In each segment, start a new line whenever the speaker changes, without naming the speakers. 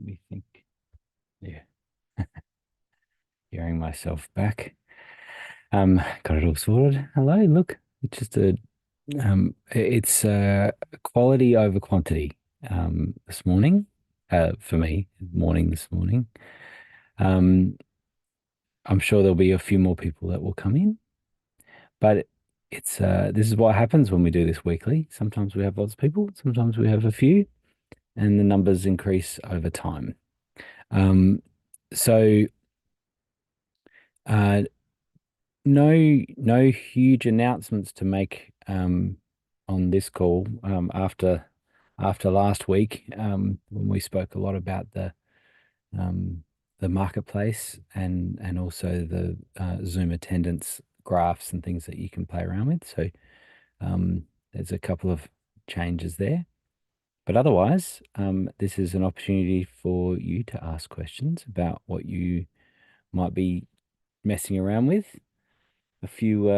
me think. Yeah, hearing myself back. Got it all sorted. Hello, look, it's just it's quality over quantity. This morning, for me, morning this morning. Um, I'm sure there'll be a few more people that will come in, but it's this is what happens when we do this weekly. Sometimes we have lots of people, sometimes we have a few, and the numbers increase over time. Um, so uh, no huge announcements to make on this call after last week when we spoke a lot about um, the marketplace and also the Zoom attendance graphs and things that you can play around with. So there's a couple of changes there. But otherwise, this is an opportunity for you to ask questions about what you might be messing around with. A few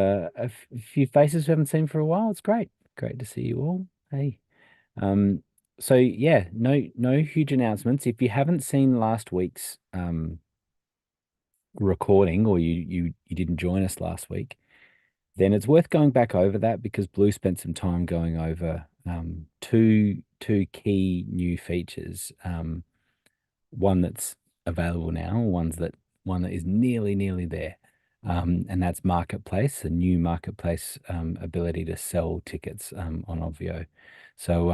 faces we haven't seen for a while. It's great to see you all. Hey, um, so yeah, no huge announcements. If you haven't seen last week's recording or you didn't join us last week, then it's worth going back over that because Blue spent some time going over two key new features. One that's available now, one that is nearly there. And that's Marketplace, a new Marketplace ability to sell tickets on Obvio. So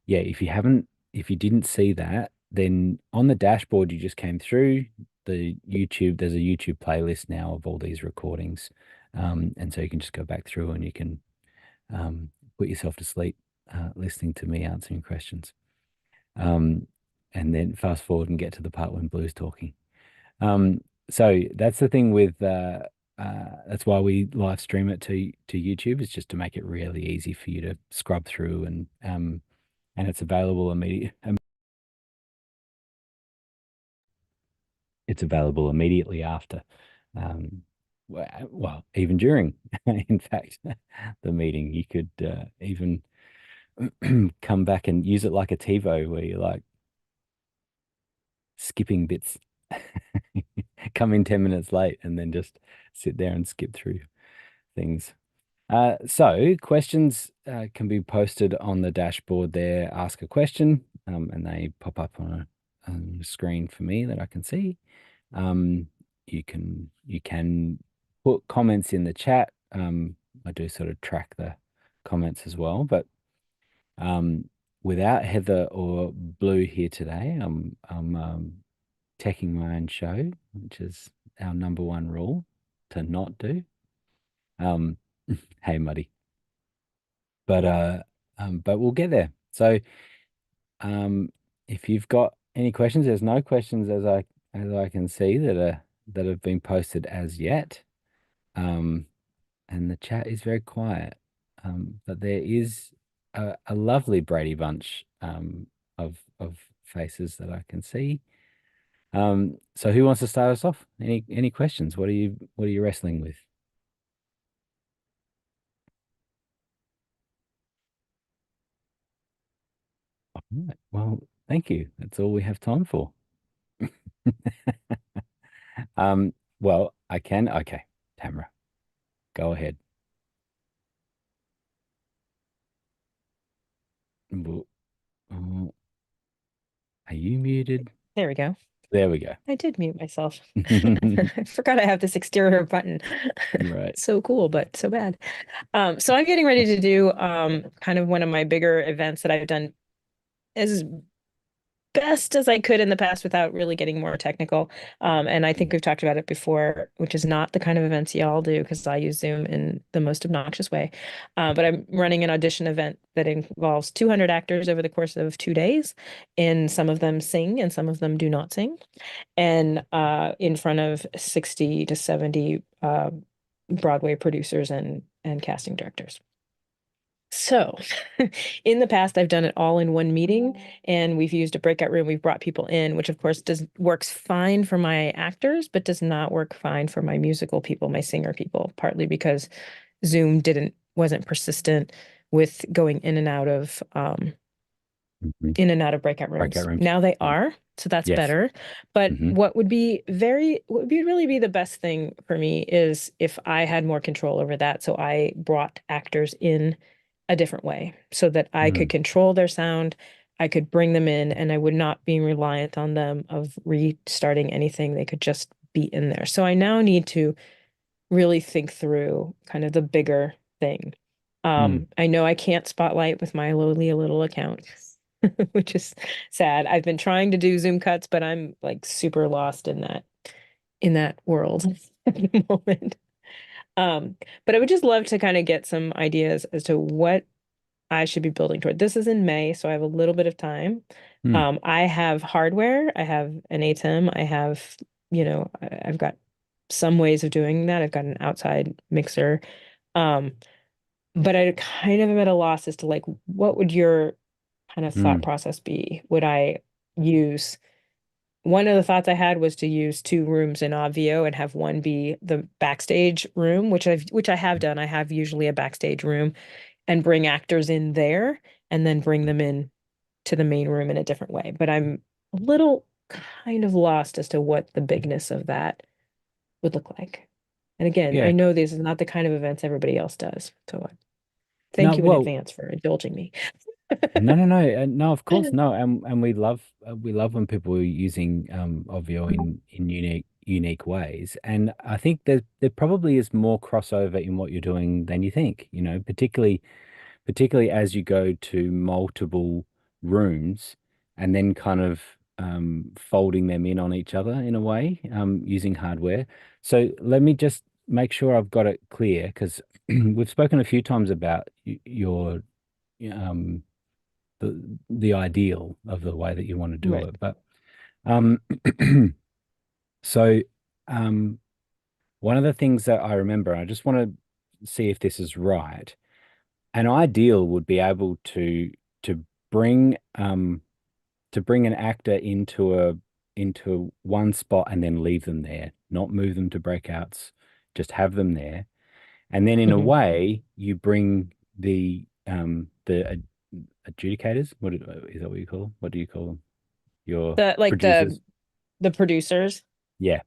yeah, if you didn't see that, then on the dashboard you just came through there's a YouTube playlist now of all these recordings. And so you can just go back through and you can put yourself to sleep listening to me answering questions. Um, and then fast forward and get to the part when Blue's talking. So that's the thing with that's why we live stream it to YouTube, is just to make it really easy for you to scrub through and it's available immediately after. Well, even during, in fact, the meeting, you could even come back and use it like a TiVo where you're like skipping bits. Come in 10 minutes late and then just sit there and skip through things. So questions can be posted on the dashboard there. Ask a question, and they pop up on a screen for me that I can see. You can put comments in the chat. I do sort of track the comments as well, but without Heather or Blue here today, I'm teching my own show, which is our number one rule to not do. Um, hey, Muddy. But we'll get there. So, um, if you've got any questions, there's no questions as I can see that have been posted as yet. And the chat is very quiet. But there is a lovely Brady Bunch of faces that I can see. So who wants to start us off? Any questions? What are you wrestling with? All right. Well, thank you. That's all we have time for. Um, well, I can. Okay, Tamara, go ahead. Well, uh, are you muted?
There we go.
There we go.
I did mute myself. I forgot I have this exterior button.
Right.
So cool, but so bad. So I'm getting ready to do kind of one of my bigger events that I've done as best as I could in the past without really getting more technical. And I think we've talked about it before, which is not the kind of events y'all do because I use Zoom in the most obnoxious way. But I'm running an audition event that involves 200 actors over the course of 2 days, and some of them sing and some of them do not sing, and in front of 60 to 70 Broadway producers and casting directors. So, in the past, I've done it all in one meeting, and we've used a breakout room. We've brought people in, which of course does works fine for my actors, but does not work fine for my musical people, my singer people, partly because Zoom wasn't persistent with going in and out of
Hmm.
in and out of breakout
Breakout
rooms.
rooms.
Now they
Yeah.
are, so that's
Yes.
better. But
Hmm.
what would be really be the best thing for me is if I had more control over that. So I brought actors in a different way so that I could
Mm.
control their sound. I could bring them in and I would not be reliant on them of restarting anything. They could just be in there. So I now need to really think through kind of the bigger thing.
Mm.
I know I can't spotlight with my lowly little account, which is sad. I've been trying to do Zoom cuts, but I'm like super lost in that world at the moment. Um, but I would just love to kind of get some ideas as to what I should be building toward. This is in May, so I have a little bit of time.
Mm.
I have hardware, I have an ATEM, I have, I've got some ways of doing that. I've got an outside mixer. Um, but I kind of am at a loss as to like, what would your kind of thought
Mm.
process be? Would I use one of the thoughts I had was to use two rooms in Obvio and have one be the backstage room, which I have done. I have usually a backstage room and bring actors in there and then bring them in to the main room in a different way. But I'm a little kind of lost as to what the bigness of that would look like. And again, I
Yeah.
know this is not the kind of events everybody else does. So
No,
thank you in
well,
advance for indulging me.
no, no, no, no. Of course, no. And we love when people are using Obvio in unique ways. And I think there probably is more crossover in what you're doing than you think. You know, particularly as you go to multiple rooms and then kind of folding them in on each other in a way using hardware. So let me just make sure I've got it clear because we've spoken a few times about your um, the ideal of the way that you want to do
Right.
it. But um, so um, one of the things that I remember, I just want to see if this is right. An ideal would be able to bring to bring an actor into one spot and then leave them there, not move them to breakouts, just have them there. And then in a
Hmm.
way, you bring adjudicators. Is that what you call them? What do you call them? Your
The like
producers.
the producers.
Yeah.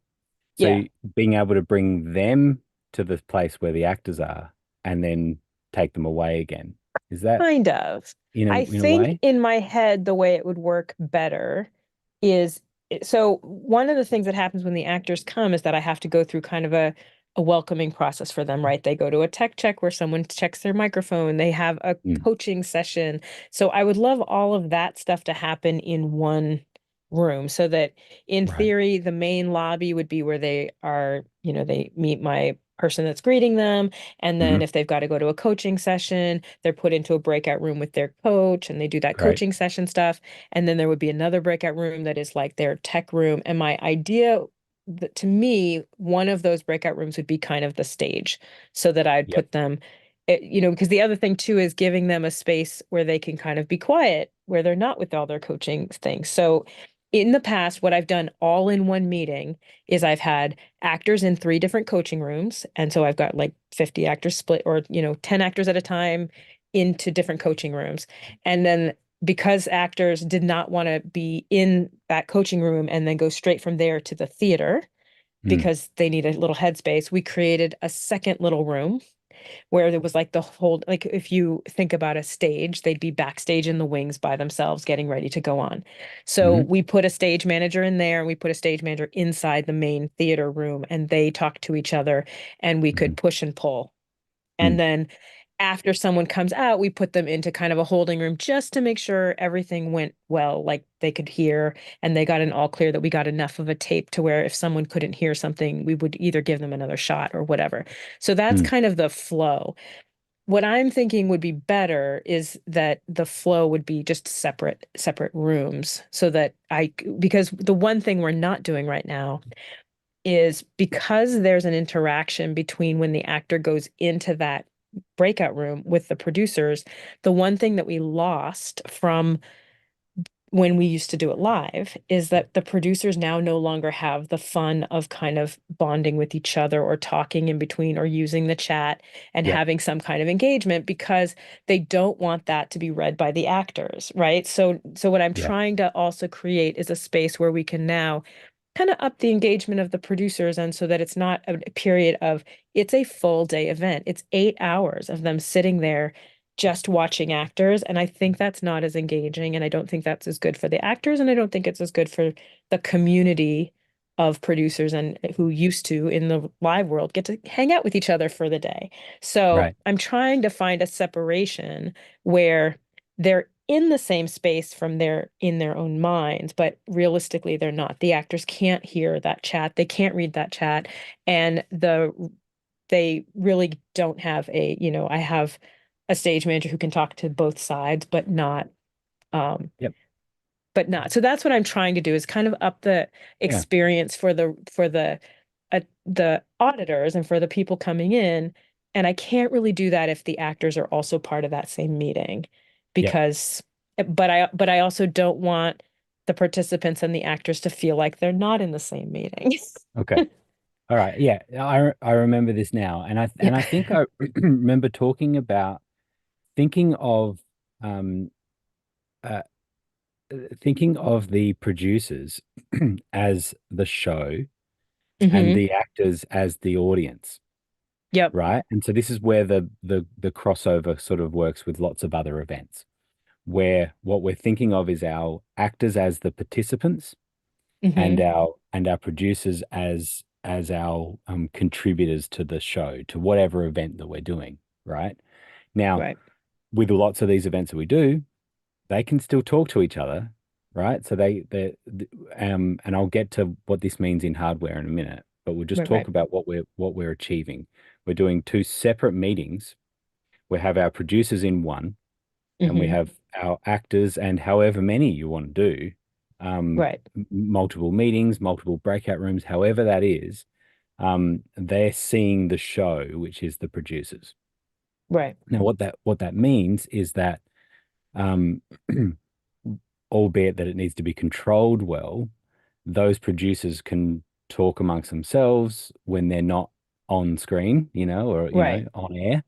So
Yeah,
being able to bring them to the place where the actors are and then take them away again. Is that
kind of. I
in a
think
way?
in my head, the way it would work better is so one of the things that happens when the actors come is that I have to go through kind of a welcoming process for them, right? They go to a tech check where someone checks their microphone, they have a
Mm,
coaching session. So I would love all of that stuff to happen in one room so that in
right.
theory, the main lobby would be where they are, they meet my person that's greeting them. And then
Hmm.
if they've got to go to a coaching session, they're put into a breakout room with their coach and they do that
Great.
coaching session stuff. And then there would be another breakout room that is like their tech room. And my idea, to me, one of those breakout rooms would be kind of the stage so that I'd
Yep.
put them, because the other thing too is giving them a space where they can kind of be quiet, where they're not with all their coaching things. So in the past, what I've done all in one meeting is I've had actors in three different coaching rooms. And so I've got like 50 actors split or, 10 actors at a time into different coaching rooms. And then because actors did not want to be in that coaching room and then go straight from there to the theater
Mm,
because they need a little headspace, we created a second little room where there was like the whole, like if you think about a stage, they'd be backstage in the wings by themselves getting ready to go on. So
hmm.
we put a stage manager in there and we put a stage manager inside the main theater room and they talked to each other and we
Hmm.
could push and pull. And
Mm,
then after someone comes out, we put them into kind of a holding room just to make sure everything went well, like they could hear and they got an all clear that we got enough of a tape to where if someone couldn't hear something, we would either give them another shot or whatever. So that's
mm,
kind of the flow. What I'm thinking would be better is that the flow would be just separate rooms so that because the one thing we're not doing right now is because there's an interaction between when the actor goes into that breakout room with the producers, the one thing that we lost from when we used to do it live is that the producers now no longer have the fun of kind of bonding with each other or talking in between or using the chat and
Yep.
having some kind of engagement because they don't want that to be read by the actors, right? So what I'm
Yeah.
trying to also create is a space where we can now kind of up the engagement of the producers and so that it's not a period of it's a full day event. It's 8 hours of them sitting there just watching actors. And I think that's not as engaging. And I don't think that's as good for the actors. And I don't think it's as good for the community of producers and who used to in the live world get to hang out with each other for the day. So
Right.
I'm trying to find a separation where they're in the same space from their in their own minds, but realistically they're not. The actors can't hear that chat. They can't read that chat. And they really don't have I have a stage manager who can talk to both sides, um,
Yep.
but not. So that's what I'm trying to do is kind of up the
Yeah.
experience for the auditors and for the people coming in. And I can't really do that if the actors are also part of that same meeting
Yep.
because but I also don't want the participants and the actors to feel like they're not in the same meeting.
Okay. All right. Yeah. I remember this now.
Yeah.
And I think I remember talking about thinking of um uh, thinking of the producers as the show and
Hmm.
the actors as the audience,
Yep.
right? And so this is where the crossover sort of works with lots of other events, where what we're thinking of is our actors as the participants and
Hmm.
our producers as our contributors to the show, to whatever event that we're doing, right? Now,
Right.
with lots of these events that we do, they can still talk to each other, right? So and I'll get to what this means in hardware in a minute, but we'll just
Right.
talk
Right.
about what we're achieving. We're doing two separate meetings. We have our producers in one, and we
Hmm.
have our actors and however many you want to do,
Right.
multiple meetings, multiple breakout rooms, however that is, they're seeing the show, which is the producers.
Right.
Now, what that means is that, um, albeit that it needs to be controlled well, those producers can talk amongst themselves when they're not on screen, or
Right.
on air,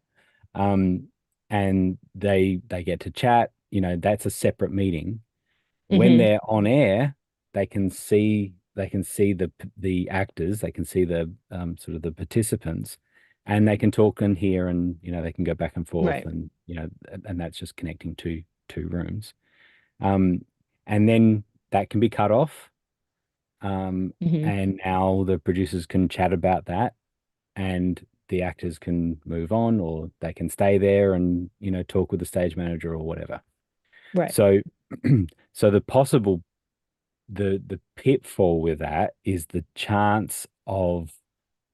um, and they get to chat. That's a separate meeting. When
Hmm.
they're on air, they can see the actors, they can see the sort of the participants, and they can talk and hear, and they can go back and forth,
Right.
and and that's just connecting two rooms. Um, and then that can be cut off,
Hmm.
and now the producers can chat about that, and the actors can move on, or they can stay there and talk with the stage manager or whatever.
Right.
So, so the pitfall with that is the chance of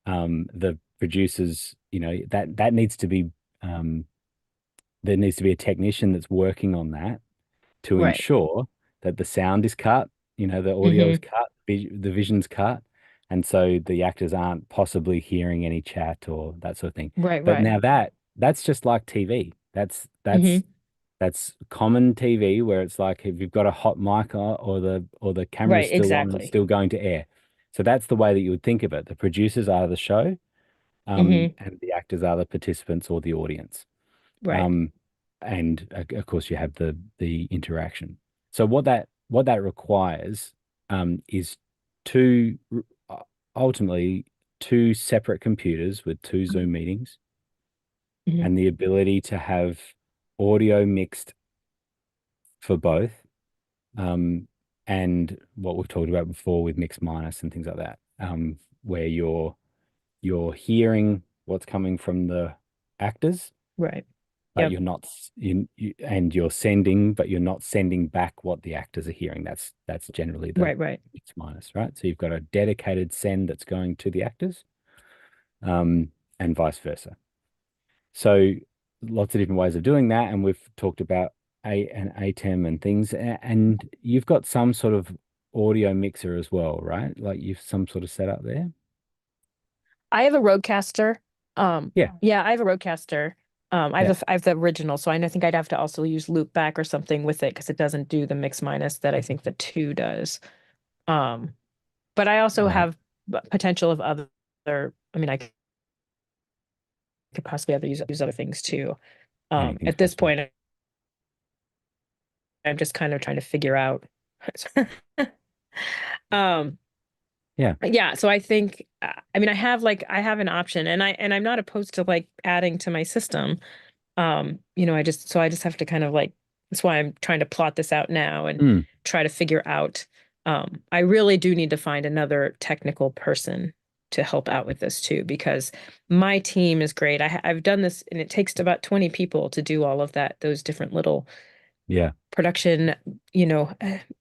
the producers, that needs to be there needs to be a technician that's working on that to
Right.
ensure that the sound is cut, the audio is
Hmm.
cut, the vision's cut, and so the actors aren't possibly hearing any chat or that sort of thing.
Right.
But
Right.
now that's just like TV. That's
Hmm.
that's that's common TV where it's like if you've got a hot mic or the camera's
Right.
still on and it's
Exactly.
still going to air. So that's the way that you would think of it. The producers are the show,
Hmm.
and the actors are the participants or the audience.
Right.
Um, and of course you have the interaction. So what that requires is two ultimately two separate computers with two Zoom meetings
Hmm.
and the ability to have audio mixed for both, um, and what we've talked about before with mix minus and things like that, where you're hearing what's coming from the actors,
Right.
but
Yep.
you're not and you're sending, but you're not sending back what the actors are hearing. That's generally the
Right. Right.
mix minus, right? So you've got a dedicated send that's going to the actors, and vice versa. So lots of different ways of doing that, and we've talked about an ATEM and things, and you've got some sort of audio mixer as well, right? Like you've some sort of setup there.
I have a roadcaster.
Yeah.
Yeah, I have a roadcaster.
Yeah.
I have the original, so I think I'd have to also use loop back or something with it because it doesn't do the mix minus that I think the two does. Um, but I also
Right.
have potential of other, I mean, I could possibly use other things too.
Anything's
At this
possible.
point, I'm just kind of trying to figure out. Um,
Yeah.
yeah, so I think I mean I have an option and I'm not opposed to like adding to my system. I just have to kind of like that's why I'm trying to plot this out now and
Mm.
try to figure out I really do need to find another technical person to help out with this too because my team is great. I've done this and it takes about 20 people to do all of that, those different little
Yeah.
production,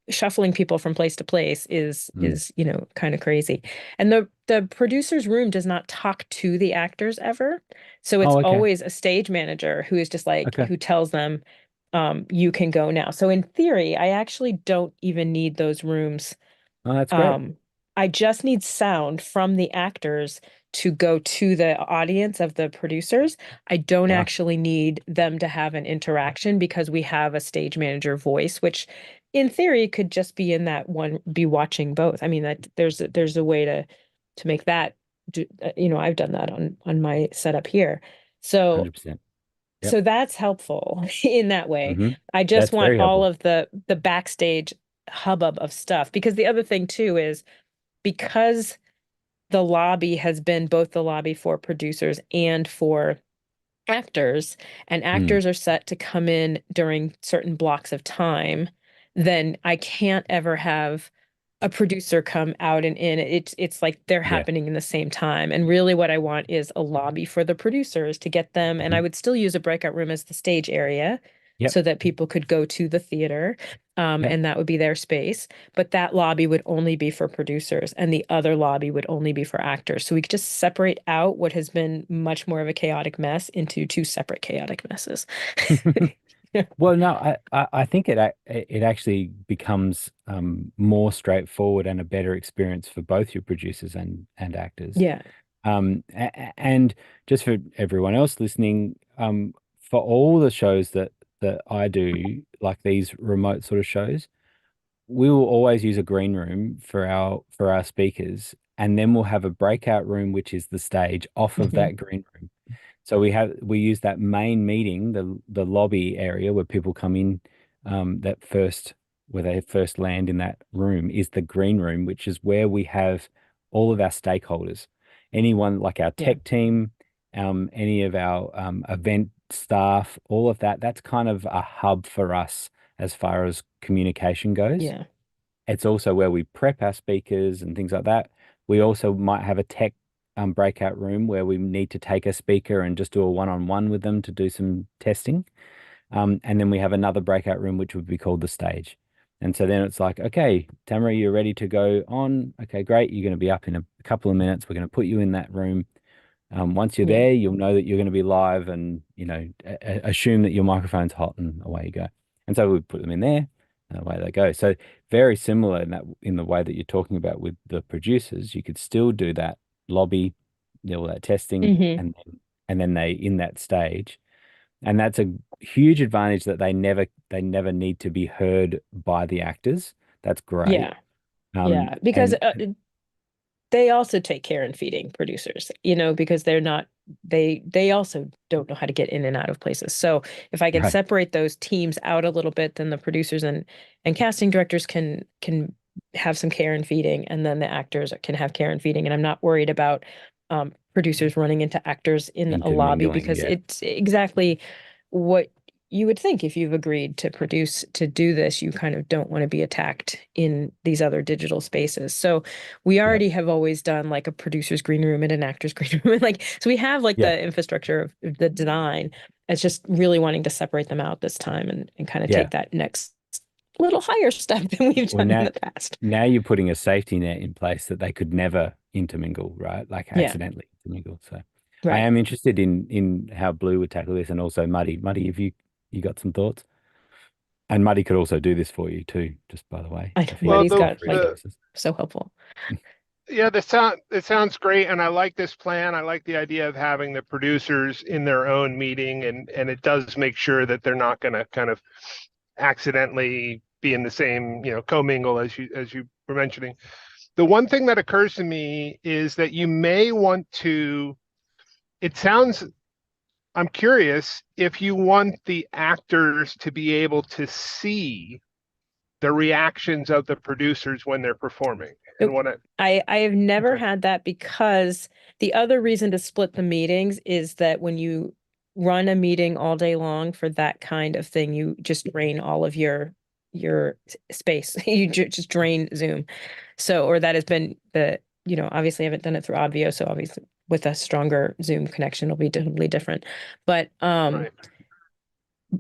shuffling people from place to place
Mm.
kind of crazy. And the producer's room does not talk to the actors ever. So it's
Oh, okay.
always a stage manager who is just like
Okay.
who tells them you can go now. So in theory, I actually don't even need those rooms.
Oh, that's great.
um, I just need sound from the actors to go to the audience of the producers. I don't
Wow.
actually need them to have an interaction because we have a stage manager voice, which in theory could just be in that one, be watching both. I mean, that there's a way to make that I've done that on my setup here. So
100%. Yep.
so that's helpful in that way.
Hmm.
I just
That's
want
very
all
helpful.
of the backstage hubbub of stuff because the other thing too is because the lobby has been both the lobby for producers and for actors, and
Mm.
actors are set to come in during certain blocks of time, then I can't ever have a producer come out and in. It's like they're
Yeah.
happening in the same time. And really what I want is a lobby for the producers to get them. And
Hmm.
I would still use a breakout room as the stage area
Yep.
so that people could go to the theater.
Yep.
And that would be their space. But that lobby would only be for producers, and the other lobby would only be for actors. So we could just separate out what has been much more of a chaotic mess into two separate chaotic messes.
Well, no, I think it actually becomes more straightforward and a better experience for both your producers and actors.
Yeah.
And just for everyone else listening, for all the shows that I do, like these remote sort of shows, we will always use a green room for our speakers, and then we'll have a breakout room, which is the stage off of
Mhm.
that green room. So we use that main meeting, the lobby area where people come in, that first where they first land in that room is the green room, which is where we have all of our stakeholders, anyone like our
Yeah.
tech team, any of our event staff, all of that. That's kind of a hub for us as far as communication goes.
Yeah.
It's also where we prep our speakers and things like that. We also might have a tech breakout room where we need to take a speaker and just do a one-on-one with them to do some testing. And then we have another breakout room, which would be called the stage. And so then it's like, okay, Tamara, you're ready to go on. Okay, great. You're going to be up in a couple of minutes. We're going to put you in that room. Once you're
Yeah.
there, you'll know that you're going to be live and, assume that your microphone's hot and away you go. And so we put them in there and away they go. So very similar in the way that you're talking about with the producers, you could still do that lobby, all that testing
Hmm.
and then they in that stage. And that's a huge advantage that they never need to be heard by the actors. That's great.
Yeah. Yeah. Because
And
they also take care in feeding producers, because they're not they also don't know how to get in and out of places. So if I can
right,
separate those teams out a little bit, then the producers and casting directors can have some care and feeding, and then the actors can have care and feeding. And I'm not worried about producers running into actors in a lobby
intermingling,
because
yeah.
it's exactly what you would think if you've agreed to do this, you kind of don't want to be attacked in these other digital spaces. So we
Yeah.
already have always done like a producer's green room and an actor's green room. Like, so we have like
Yeah.
the infrastructure of the design. It's just really wanting to separate them out this time and kind of
Yeah.
take that next little higher step than we've
Well,
done in the past.
now you're putting a safety net in place that they could never intermingle, right? Like
Yeah,
accidentally intermingle. So I
right.
am interested in how Blue would tackle this and also Muddy. Muddy, have you got some thoughts? And Muddy could also do this for you too, just by the way,
I know
if he
Well,
needs
Muddy's
some
the
got
free
like
the
services.
so helpful.
Yeah, it sounds great, and I like this plan. I like the idea of having the producers in their own meeting, and it does make sure that they're not going to kind of accidentally be in the same, commingle as you were mentioning. The one thing that occurs to me is that you may want to. It sounds. I'm curious if you want the actors to be able to see the reactions of the producers when they're performing, and
Nope.
what it.
I have never
Okay,
had that because the other reason to split the meetings is that when you run a meeting all day long for that kind of thing, you just drain all of your space. You just drain Zoom. So, or that has been obviously I haven't done it through Obvio, so obviously with a stronger Zoom connection, it'll be totally different. But
right.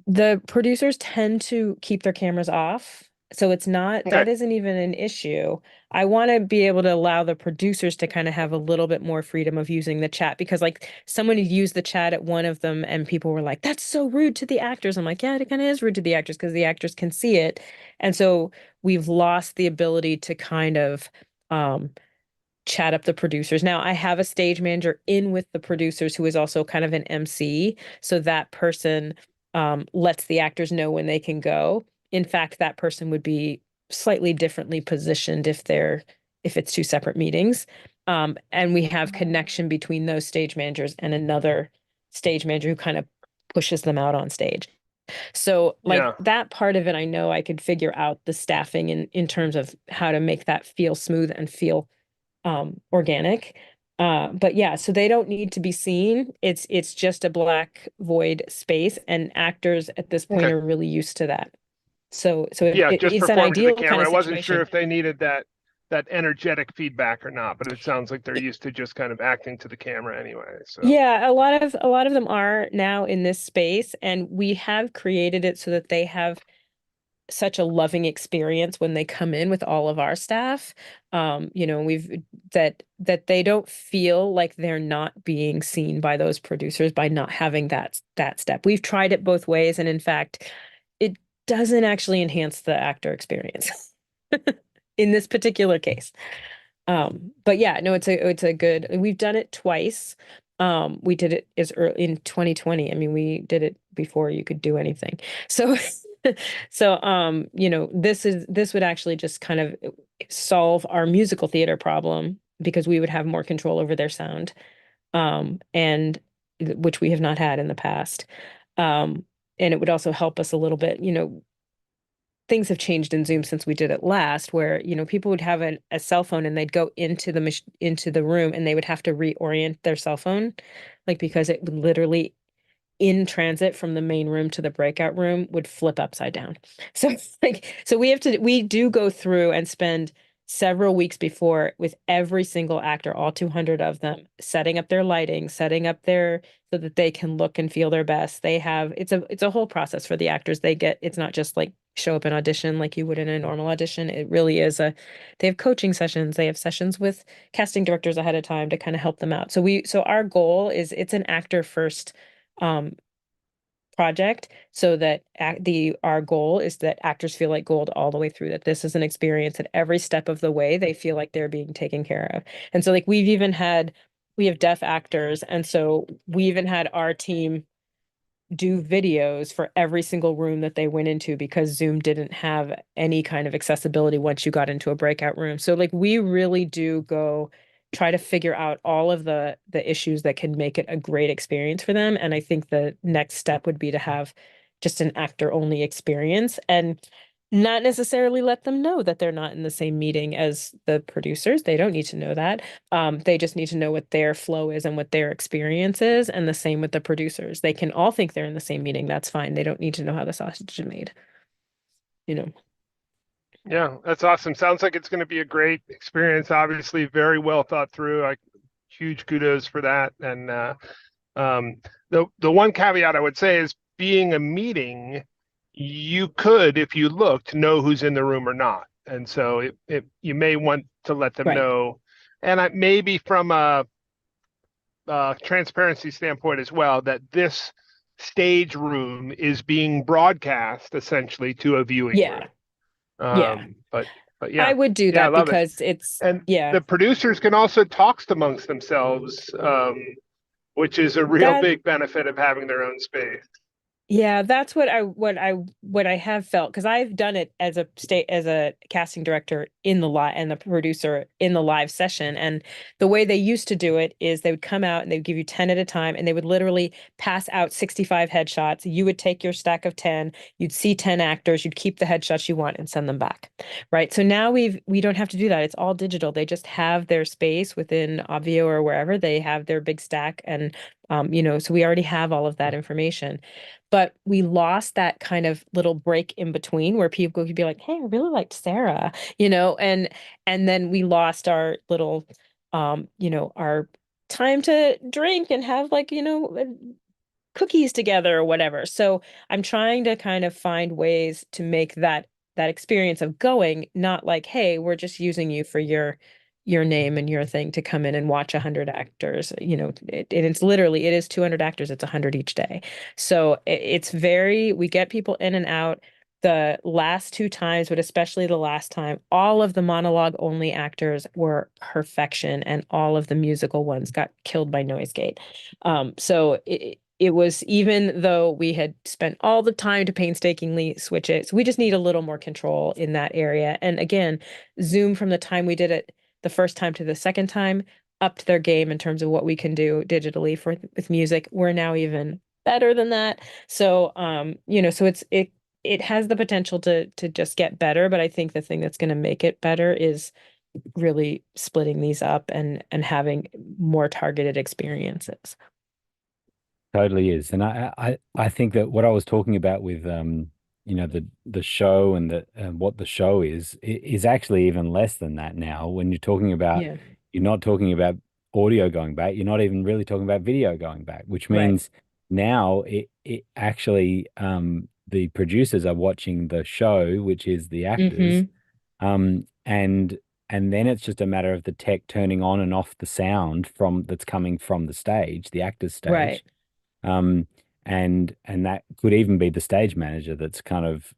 the producers tend to keep their cameras off. So it's not,
Okay.
that isn't even an issue. I want to be able to allow the producers to kind of have a little bit more freedom of using the chat because, like, someone had used the chat at one of them and people were like, that's so rude to the actors. I'm like, yeah, it kind of is rude to the actors because the actors can see it. And so we've lost the ability to kind of, um, chat up the producers. Now, I have a stage manager in with the producers who is also kind of an MC. So that person lets the actors know when they can go. In fact, that person would be slightly differently positioned if it's two separate meetings. And we have connection between those stage managers and another stage manager who kind of pushes them out on stage. So like
Yeah.
that part of it, I know I could figure out the staffing in terms of how to make that feel smooth and feel organic. But yeah, so they don't need to be seen. It's just a black void space, and actors at this point
Okay.
are really used to that. So
Yeah, just
it's an
performing to the
ideal kind
camera.
of
I wasn't sure
situation.
if they needed that energetic feedback or not, but it sounds like they're used to just kind of acting to the camera anyway. So,
Yeah, a lot of them are now in this space, and we have created it so that they have such a loving experience when they come in with all of our staff. We've that they don't feel like they're not being seen by those producers by not having that step. We've tried it both ways, and in fact, it doesn't actually enhance the actor experience in this particular case. But yeah, no, it's a good. We've done it twice. We did it as early in 2020. I mean, we did it before you could do anything. So, this would actually just kind of solve our musical theater problem because we would have more control over their sound, and which we have not had in the past. And it would also help us a little bit. Things have changed in Zoom since we did it last, where people would have a cell phone and they'd go into the room and they would have to reorient their cell phone, like because it would literally in transit from the main room to the breakout room would flip upside down. So so we do go through and spend several weeks before with every single actor, all 200 of them, setting up their lighting, setting up their so that they can look and feel their best. It's a whole process for the actors. It's not just like show up and audition like you would in a normal audition. It really is they have coaching sessions, they have sessions with casting directors ahead of time to kind of help them out. So our goal is it's an actor first um project so that our goal is that actors feel like gold all the way through, that this is an experience at every step of the way they feel like they're being taken care of. And so like we have deaf actors, and so we even had our team do videos for every single room that they went into because Zoom didn't have any kind of accessibility once you got into a breakout room. So like we really do go try to figure out all of the issues that can make it a great experience for them. And I think the next step would be to have just an actor only experience and not necessarily let them know that they're not in the same meeting as the producers. They don't need to know that. They just need to know what their flow is and what their experience is. And the same with the producers. They can all think they're in the same meeting. That's fine. They don't need to know how the sausage is made, you know.
yeah, that's awesome. Sounds like it's going to be a great experience. Obviously, very well thought through. Huge kudos for that. And um, the one caveat I would say is being a meeting, you could, if you looked, know who's in the room or not. And so you may want to let them
Right.
know. And maybe from a transparency standpoint as well, that this stage room is being broadcast essentially to a viewing
Yeah.
room.
Yeah.
But But
I
yeah,
would do
yeah, I
that
love it.
because it's,
And
yeah,
the producers can also talk amongst themselves, which is a real
that
big benefit of having their own space.
yeah, that's what I have felt because I've done it as a casting director in the live and the producer in the live session. And the way they used to do it is they would come out and they would give you 10 at a time and they would literally pass out 65 headshots. You would take your stack of 10, you'd see 10 actors, you'd keep the headshots you want and send them back. Right. So now we don't have to do that. It's all digital. They just have their space within Obvio or wherever they have their big stack and so we already have all of that information. But we lost that kind of little break in between where people could be like, "Hey, I really liked Sarah," and then we lost our little, our time to drink and have like, cookies together or whatever. So I'm trying to kind of find ways to make that experience of going not like, hey, we're just using you for your name and your thing to come in and watch 100 actors. It's literally it is 200 actors. It's 100 each day. So it's very we get people in and out. The last two times, but especially the last time, all of the monologue only actors were perfection, and all of the musical ones got killed by noise gate. So it was even though we had spent all the time to painstakingly switch it, so we just need a little more control in that area. And again, Zoom from the time we did it the first time to the second time upped their game in terms of what we can do digitally for with music. We're now even better than that. So so it has the potential to just get better, but I think the thing that's going to make it better is really splitting these up and having more targeted experiences.
Totally is. And I think that what I was talking about with the show and what the show is actually even less than that now. When
Yeah.
you're not talking about audio going back, you're not even really talking about video going back, which
Right.
means now it actually the producers are watching the show, which is the actors,
Mm-hmm.
um and then it's just a matter of the tech turning on and off the sound from that's coming from the stage, the actor's
Right.
stage. Um, and that could even be the stage manager that's kind of,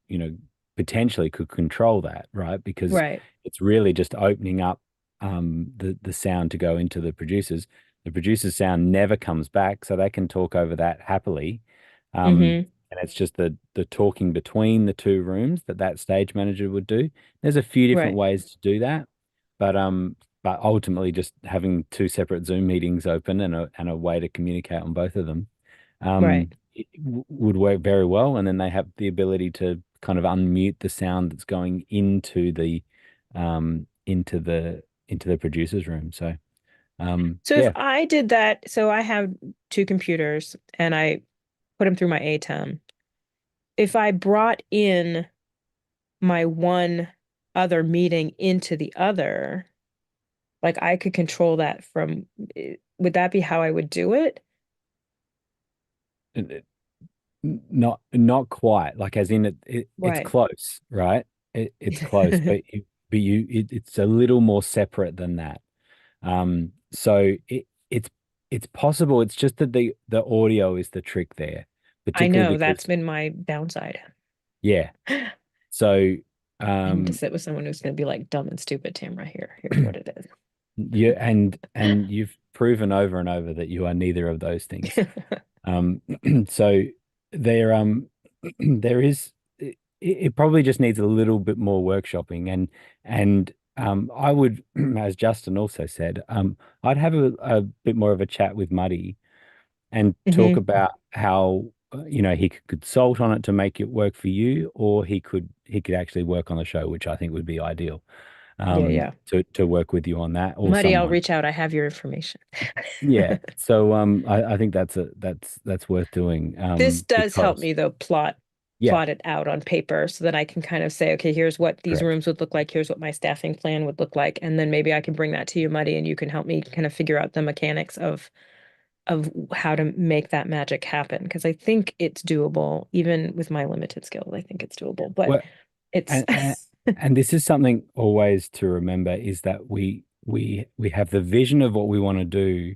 potentially could control that, right? Because
Right.
it's really just opening up the sound to go into the producers. The producer's sound never comes back, so they can talk over that happily.
Mm-hmm.
And it's just the talking between the two rooms that stage manager would do. There's a few different
Right.
ways to do that, but ultimately just having two separate Zoom meetings open and a way to communicate on both of them
Right.
would work very well. And then they have the ability to kind of unmute the sound that's going into the producer's room. So
So if
yeah,
I did that, so I have two computers and I put them through my ATEM. If I brought in my one other meeting into the other, like I could control that from, would that be how I would do it?
not quite like as in it's
Right.
close, right? It's close, it's a little more separate than that. So it's possible. It's just that the audio is the trick there,
I
particularly
know that's
because
been my downside.
yeah. So
I need to
um
sit with someone who's going to be like dumb and stupid, Tamara. Here's what it
you and you've proven over and over that you are neither of those things.
is.
Um so there there is it probably just needs a little bit more workshopping and I would as Justin also said, I'd have a bit more of a chat with Muddy and talk
Hmm.
about how he could consult on it to make it work for you, or he could actually work on the show, which I think would be ideal.
Yeah, yeah.
To work with you on that, or
Muddy, I'll
someone.
reach out. I have your information.
Yeah. So I think that's worth doing.
This does help
Because
me though
yeah,
plot it out on paper so that I can kind of say, okay, here's what these
correct.
rooms would look like, here's what my staffing plan would look like, and then maybe I can bring that to you, Muddy, and you can help me kind of figure out the mechanics of how to make that magic happen because I think it's doable even with my limited skills. I think it's doable, but
Well,
it's
and and, and this is something always to remember is that we have the vision of what we want to do,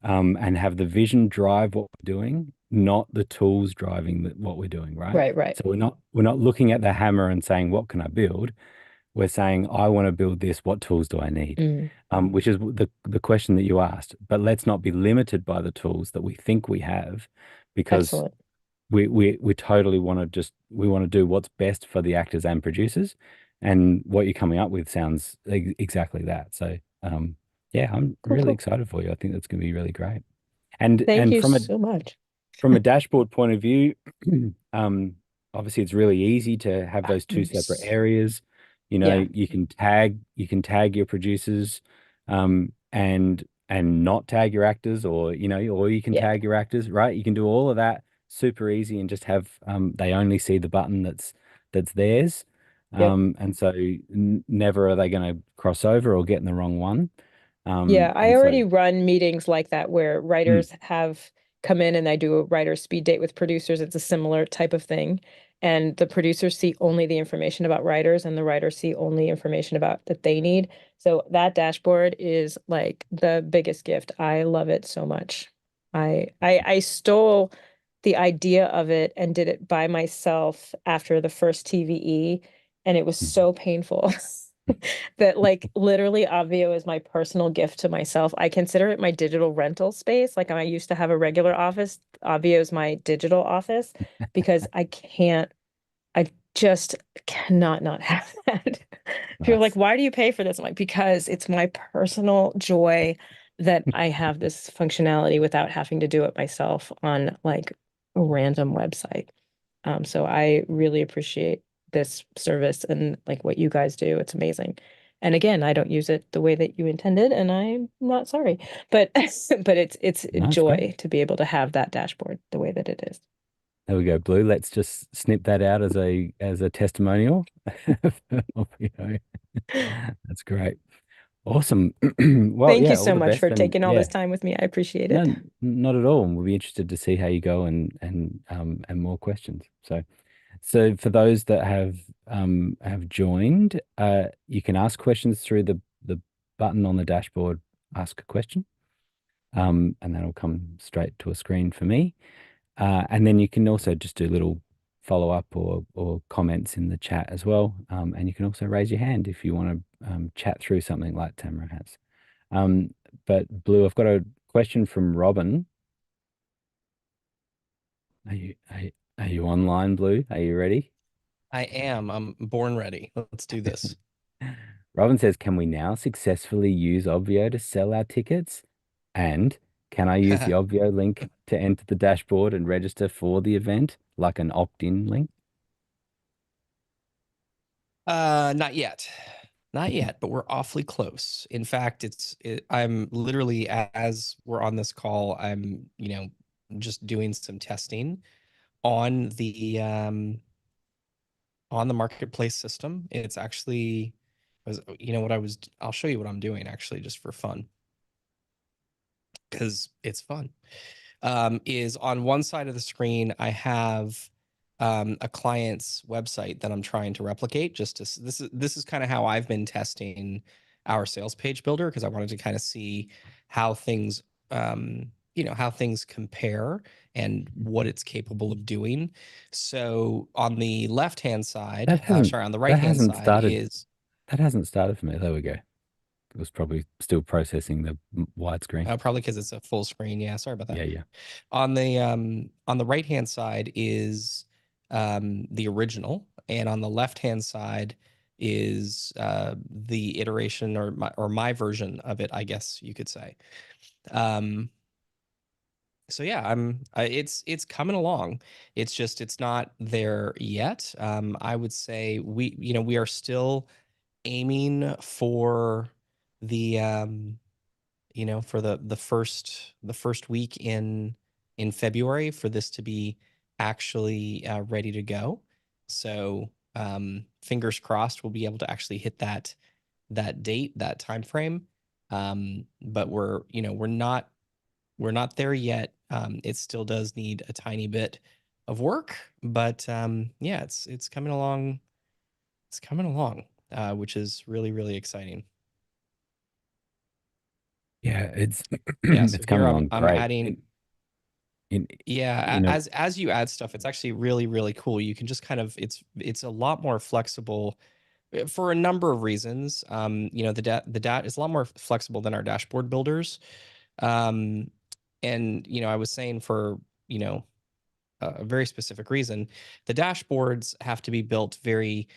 and have the vision drive what we're doing, not the tools driving what we're doing, right?
right, right.
So we're not looking at the hammer and saying, what can I build? we're saying, I want to build this. What tools do I need?
Mm,
Which is the question that you asked. But let's not be limited by the tools that we think we have, because
excellent.
we totally want to just we want to do what's best for the actors and producers, and what you're coming up with sounds exactly that. So yeah, I'm
Cool,
really
cool.
excited for you. I think that's going to be really great.
Thank
And
you so much.
from a dashboard point of view, um, obviously it's really easy to have those two separate areas. You know,
Yeah,
you can tag your producers, and not tag your actors, or or you can
yeah,
tag your actors, right? You can do all of that super easy and just have they only see the button that's theirs.
yep.
And so never are they going to cross over or get in the wrong one.
Yeah, I
And so
already run meetings like that where
mm,
writers have come in and I do a writer speed date with producers. It's a similar type of thing. And the producers see only the information about writers and the writers see only information about that they need. So that dashboard is like the biggest gift. I love it so much. I stole the idea of it and did it by myself after the first TVE, and it was
mm,
so painful. That like literally Obvio is my personal gift to myself. I consider it my digital rental space. Like I used to have a regular office. Obvio is my digital office because I just cannot not have that. People are like,
nice.
why do you pay for this? I'm like, because it's my personal joy that I have this functionality without having to do it myself on like a random website. So I really appreciate this service and like what you guys do. It's amazing. And again, I don't use it the way that you intended, and I'm not sorry. But but it's
No, it's great.
joy to be able to have that dashboard the way that it is.
There we go, Blue. Let's just snip that out as a testimonial. You know, that's great. Awesome. Well,
Thank
yeah,
you
all
so
the
much
best.
for
And
taking all
yeah,
this time with me. I appreciate it.
no, not at all. And we'll be interested to see how you go and more questions. So for those that have joined, you can ask questions through the button on the dashboard, ask a question. And that'll come straight to a screen for me. And then you can also just do little follow up or comments in the chat as well. And you can also raise your hand if you want to chat through something like Tamara has. Um, but Blue, I've got a question from Robin. Are you online, Blue? Are you ready?
I am. I'm born ready. Let's do this.
Robin says, "Can we now successfully use Obvio to sell our tickets? And can I use the Obvio link to enter the dashboard and register for the event, like an opt-in link?"
Not yet. Not yet, but we're awfully close. In fact, I'm literally as we're on this call, I'm, just doing some testing on the marketplace system. It's actually I'll show you what I'm doing actually just for fun because it's fun. Is on one side of the screen, I have a client's website that I'm trying to replicate. This is kind of how I've been testing our sales page builder because I wanted to kind of see how things how things compare and what it's capable of doing. So on the left hand
That
side,
hasn't
sorry, on the right
that
hand
hasn't
side
started
is
that hasn't started for me. There we go. It was probably still processing the widescreen.
probably because it's a full screen. Yeah, sorry about that.
Yeah, yeah.
On the right hand side is the original, and on the left hand side is the iteration or my version of it, I guess you could say. Um, so yeah, it's coming along. It's not there yet. I would say we are still aiming for the for the first week in February for this to be actually ready to go. So fingers crossed we'll be able to actually hit that date, that time frame. But we're not there yet. It still does need a tiny bit of work, but yeah, it's coming along. It's coming along, which is really really exciting.
Yeah, it's
Yeah, so
it's
here
coming
I'm
along
I'm
great.
adding.
In
Yeah,
you know,
as you add stuff, it's actually really, really cool. You can just kind of it's a lot more flexible for a number of reasons. You know, the DAT is a lot more flexible than our dashboard builders. And, you know, I was saying for, you know, a very specific reason, the dashboards have to be built very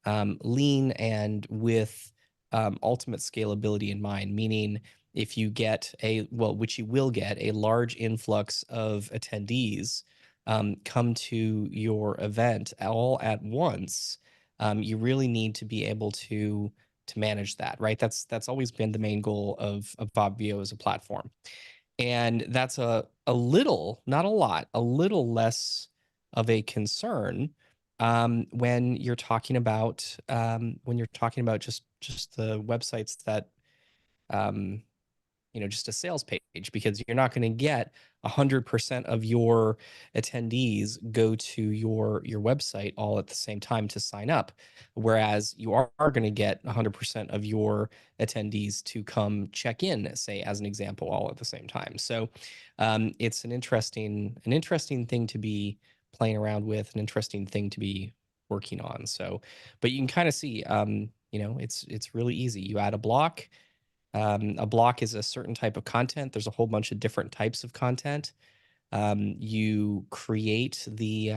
lean and with ultimate scalability in mind, meaning if you get which you will get, a large influx of attendees come to your event all at once, you really need to be able to manage that, right? That's always been the main goal of Obvio as a platform. And that's a little, not a lot, a little less of a concern when you're talking about just the websites that um, you know, just a sales page, because you're not going to get 100% of your attendees go to your website all at the same time to sign up, whereas you are going to get 100% of your attendees to come check in, say as an example, all at the same time. So it's an interesting thing to be playing around with, an interesting thing to be working on. So, but you can kind of see, you know, it's really easy. You add a block. A block is a certain type of content. There's a whole bunch of different types of content. You create the,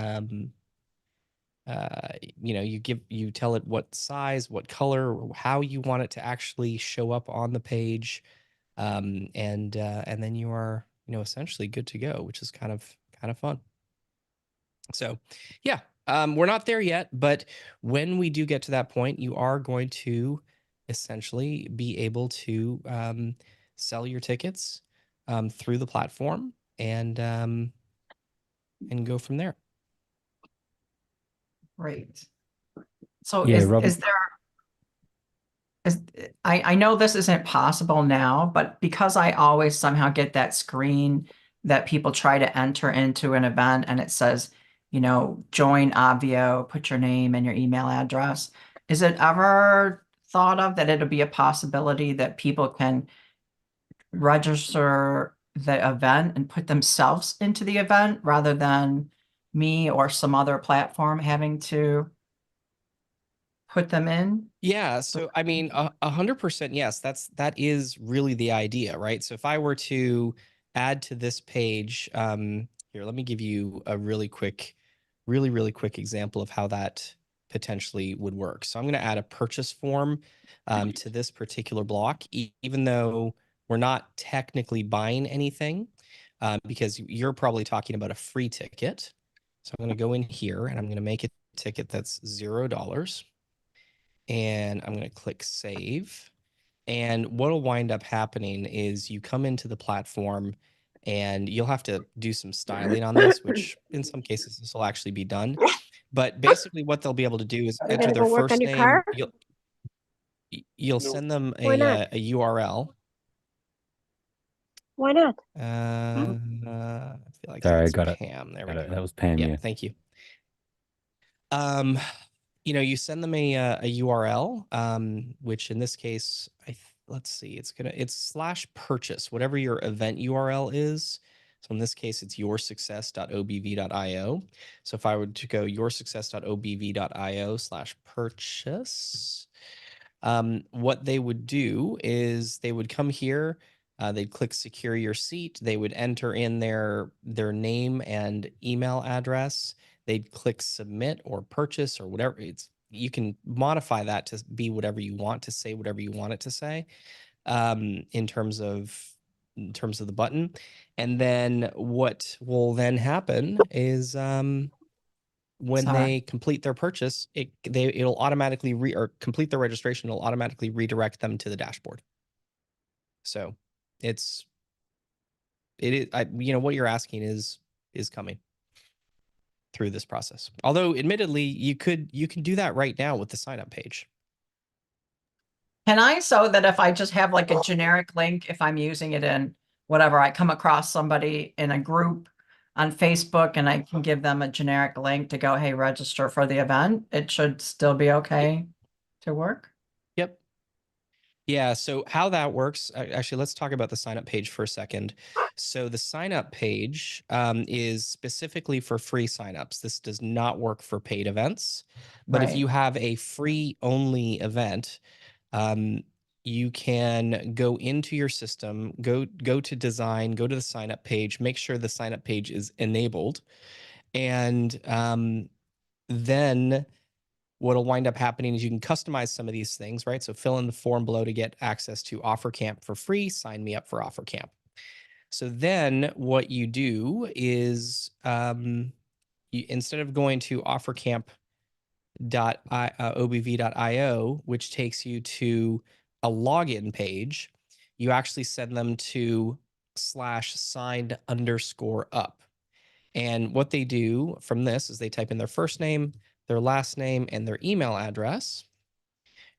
you know, you tell it what size, what color, how you want it to actually show up on the page, and then you are, you know, essentially good to go, which is kind of fun. So, yeah, we're not there yet, but when we do get to that point, you are going to essentially be able to sell your tickets through the platform and go from there.
Great. So
Yeah,
is
Robert.
I know this isn't possible now, but because I always somehow get that screen that people try to enter into an event and it says, you know, join Obvio, put your name and your email address. Is it ever thought of that it'll be a possibility that people can register the event and put themselves into the event rather than me or some other platform having to put them in?
Yeah, so I mean, 100% yes. That is really the idea, right? So if I were to add to this page, here, let me give you a really quick example of how that potentially would work. So I'm going to add a purchase form to this particular block, even though we're not technically buying anything, because you're probably talking about a free ticket. So I'm going to go in here and I'm going to make a ticket that's $0. And I'm going to click save. And what'll wind up happening is you come into the platform and you'll have to do some styling on this, which in some cases this will actually be done. But basically what they'll be able to do is enter their first name. You'll send them a URL.
Why not?
I feel like
Sorry, I
that's
got it.
Pam. There we go.
That was Pam,
Yeah,
yeah.
thank you. You know, you send them a URL, which in this case, let's see, it's /purchase, whatever your event URL is. So in this case, it's yoursuccess.obv.io. So if I were to go yoursuccess.obv.io/purchase, what they would do is they would come here, they'd click secure your seat, they would enter in their name and email address, they'd click submit or purchase or whatever. You can modify that to be whatever you want to say, whatever you want it to say, in terms of the button. And then what will then happen is when they complete their purchase, it'll automatically or complete their registration, it'll automatically redirect them to the dashboard. So it is, you know, what you're asking is coming through this process. Although admittedly, you can do that right now with the sign up page.
Can I, so that if I just have like a generic link, if I'm using it in whatever, I come across somebody in a group on Facebook and I can give them a generic link to go, hey, register for the event, it should still be okay to work?
Yep. Yeah, so how that works, actually, let's talk about the sign up page for a second. So the sign up page is specifically for free signups. This does not work for paid events. But if
Right.
you have a free only event, um, you can go into your system, go to design, go to the sign up page, make sure the sign up page is enabled, and then what'll wind up happening is you can customize some of these things, right? So fill in the form below to get access to OfferCamp for free. Sign me up for OfferCamp. So then what you do is instead of going to offercamp.obv.io, which takes you to a login page, you actually send them to /signed_up. And what they do from this is they type in their first name, their last name, and their email address,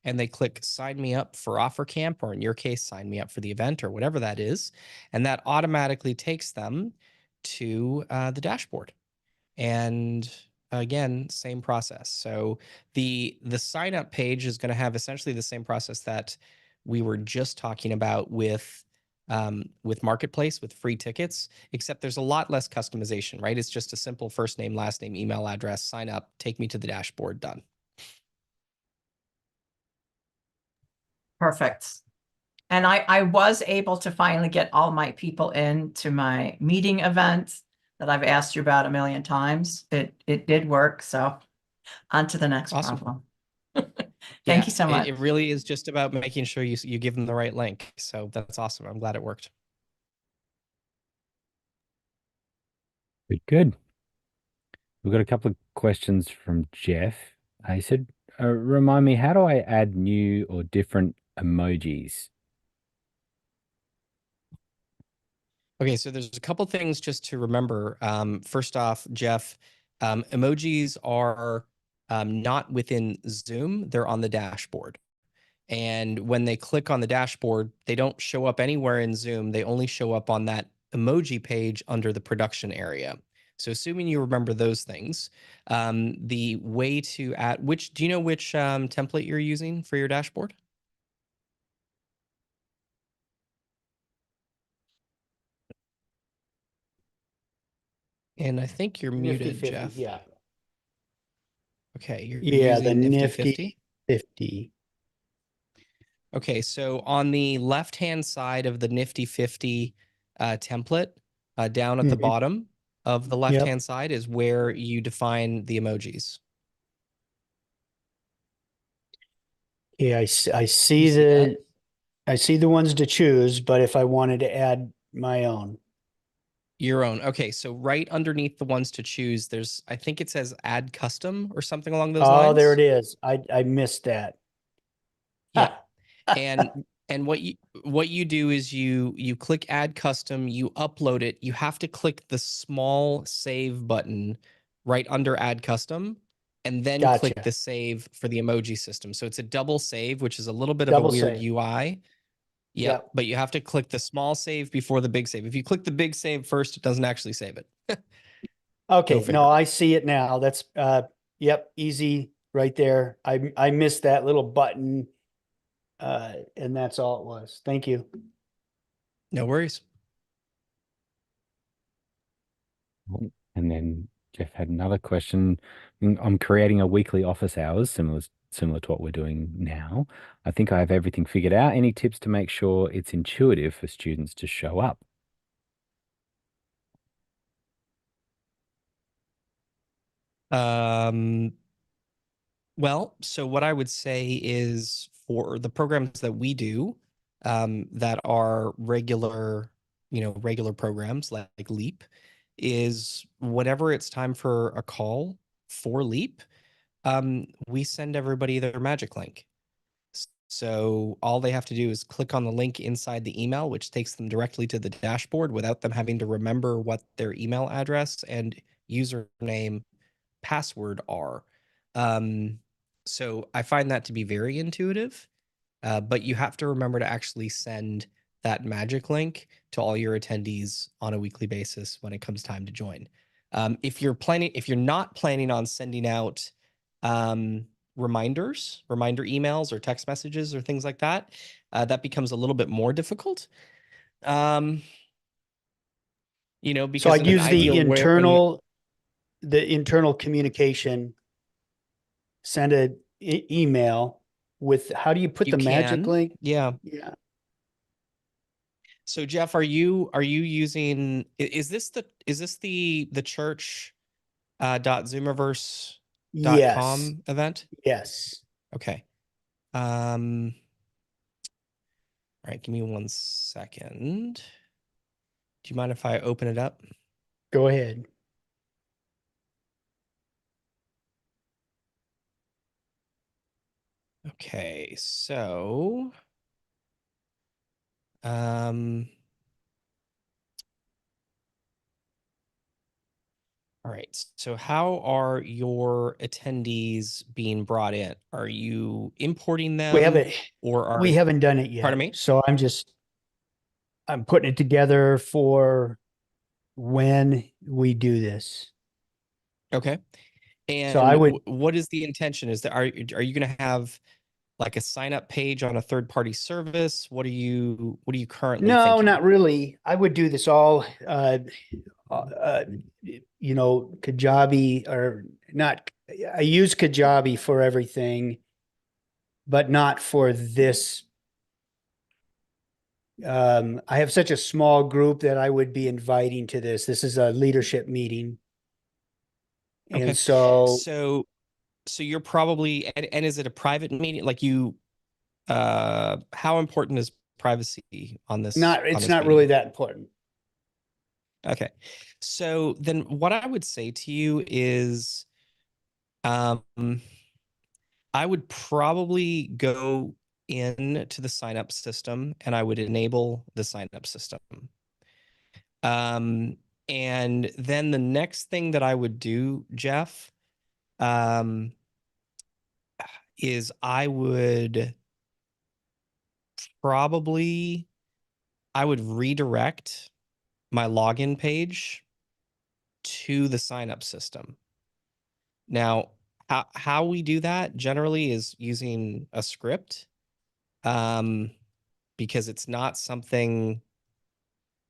and they click sign me up for OfferCamp, or in your case, sign me up for the event or whatever that is. And that automatically takes them to the dashboard. And again, same process. So the sign up page is going to have essentially the same process that we were just talking about with Marketplace, with free tickets, except there's a lot less customization, right? It's just a simple first name, last name, email address, sign up, take me to the dashboard, done.
Perfect. And I was able to finally get all my people into my meeting event that I've asked you about a million times. It did work. So on to the next
Awesome.
problem.
Yeah,
Thank you so much.
it really is just about making sure you give them the right link. So that's awesome. I'm glad it worked.
Good, good. We've got a couple of questions from Jeff. He said, remind me, how do I add new or different emojis?
Okay, so there's a couple things just to remember. First off, Jeff, emojis are not within Zoom, they're on the dashboard. And when they click on the dashboard, they don't show up anywhere in Zoom. They only show up on that emoji page under the production area. So assuming you remember those things, the way to add, do you know which template you're using for your dashboard? And I think you're
Nifty
muted,
50,
Jeff.
yeah.
Okay, you're
Yeah, the
using Nifty
Nifty
50?
50.
Okay, so on the left-hand side of the Nifty 50 template, down at the
Mhm.
bottom of the
Yep.
left-hand side is where you define the emojis.
Yeah, I
You
see
see that?
I see the ones to choose, but if I wanted to add my own.
Your own. Okay, so right underneath the ones to choose, I think it says add custom or something along those
Oh, there
lines.
it is. I missed that.
Yeah. And what you do is you click add custom, you upload it. You have to click the small save button right under add custom, and then click
Gotcha.
the save for the emoji system. So it's a double save, which is a little bit of a
Double
weird
save.
UI. Yep,
Yep.
but you have to click the small save before the big save. If you click the big save first, it doesn't actually save it. Go
Okay,
figure.
no, I see it now. That's yep, easy right there. I missed that little button and that's all it was. Thank you.
No worries.
And then Jeff had another question. I'm creating a weekly office hours, similar to what we're doing now. I think I have everything figured out. Any tips to make sure it's intuitive for students to show up?
Well, so what I would say is for the programs that we do, that are regular, regular programs like Leap, is whenever it's time for a call for Leap, we send everybody their magic link. So all they have to do is click on the link inside the email, which takes them directly to the dashboard without them having to remember what their email address and username password are. So I find that to be very intuitive, but you have to remember to actually send that magic link to all your attendees on a weekly basis when it comes time to join. If you're not planning on sending out reminder emails or text messages or things like that, that becomes a little bit more difficult. You know,
So
because
I'd
in an
use
ideal when you,
the internal communication, send an email with, how do you put
you
the magic
can,
link?
yeah.
Yeah.
So Jeff, are you using, is this the church
Yes.
.zoomiverse.com event?
Yes.
Okay. All right, give me 1 second. Do you mind if I open it up?
Go ahead.
Okay, so all right. So how are your attendees being brought in? Are you importing
We
them
haven't
or are,
we haven't done it
pardon
yet.
me?
So I'm putting it together for when we do this.
Okay.
So I
And
would,
what is the intention? Is that are you going to have like a sign up page on a third party service? What are you currently
no,
thinking?
not really. I would do this all, Kajabi, or not. I use Kajabi for everything, but not for this. I have such a small group that I would be inviting to this. This is a leadership meeting. And
Okay.
so
So you're probably, and is it a private meeting? Like you, how important is privacy on
it's
this
not
meeting?
really that important.
Okay. So then what I would say to you is, um, I would probably go into the sign up system and I would enable the sign up system. Um, and then the next thing that I would do, Jeff, um, is I would probably I would redirect my login page to the sign up system. Now, how we do that generally is using a script, um, because it's not something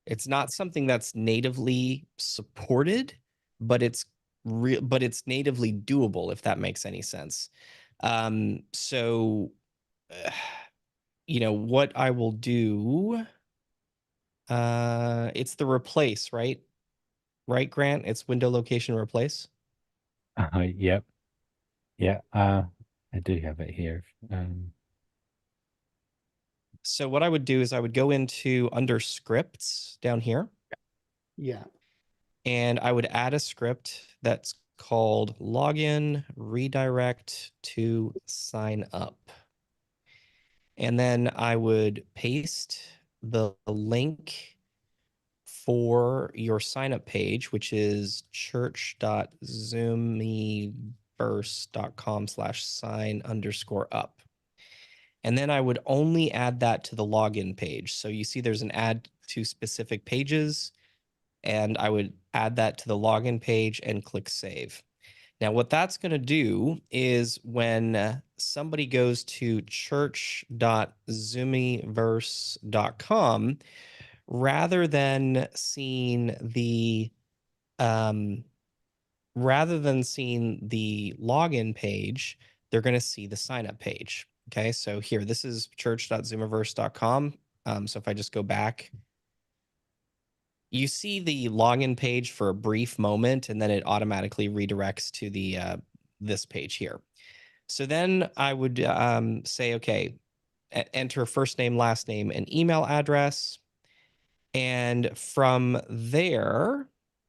that's natively supported, but it's but it's natively doable, if that makes any sense. So, uh, you know what I will do. It's the replace, right? Right, Grant? It's window location replace.
Yep. Yeah. I do have it here.
So what I would do is I would go into under scripts down here,
Yeah.
and I would add a script that's called login redirect to sign up. And then I would paste the link for your sign up page, which is church.zoomiverse.com/sign_up. And then I would only add that to the login page. So you see there's an add to specific pages, and I would add that to the login page and click save. Now, what that's going to do is when somebody goes to church.zoomiverse.com, um, rather than seeing the login page, they're going to see the sign up page. Okay, so here, this is church.zoomiverse.com. So if I just go back, you see the login page for a brief moment, and then it automatically redirects to the this page here. So then I would say, okay, enter first name, last name, and email address. And from there,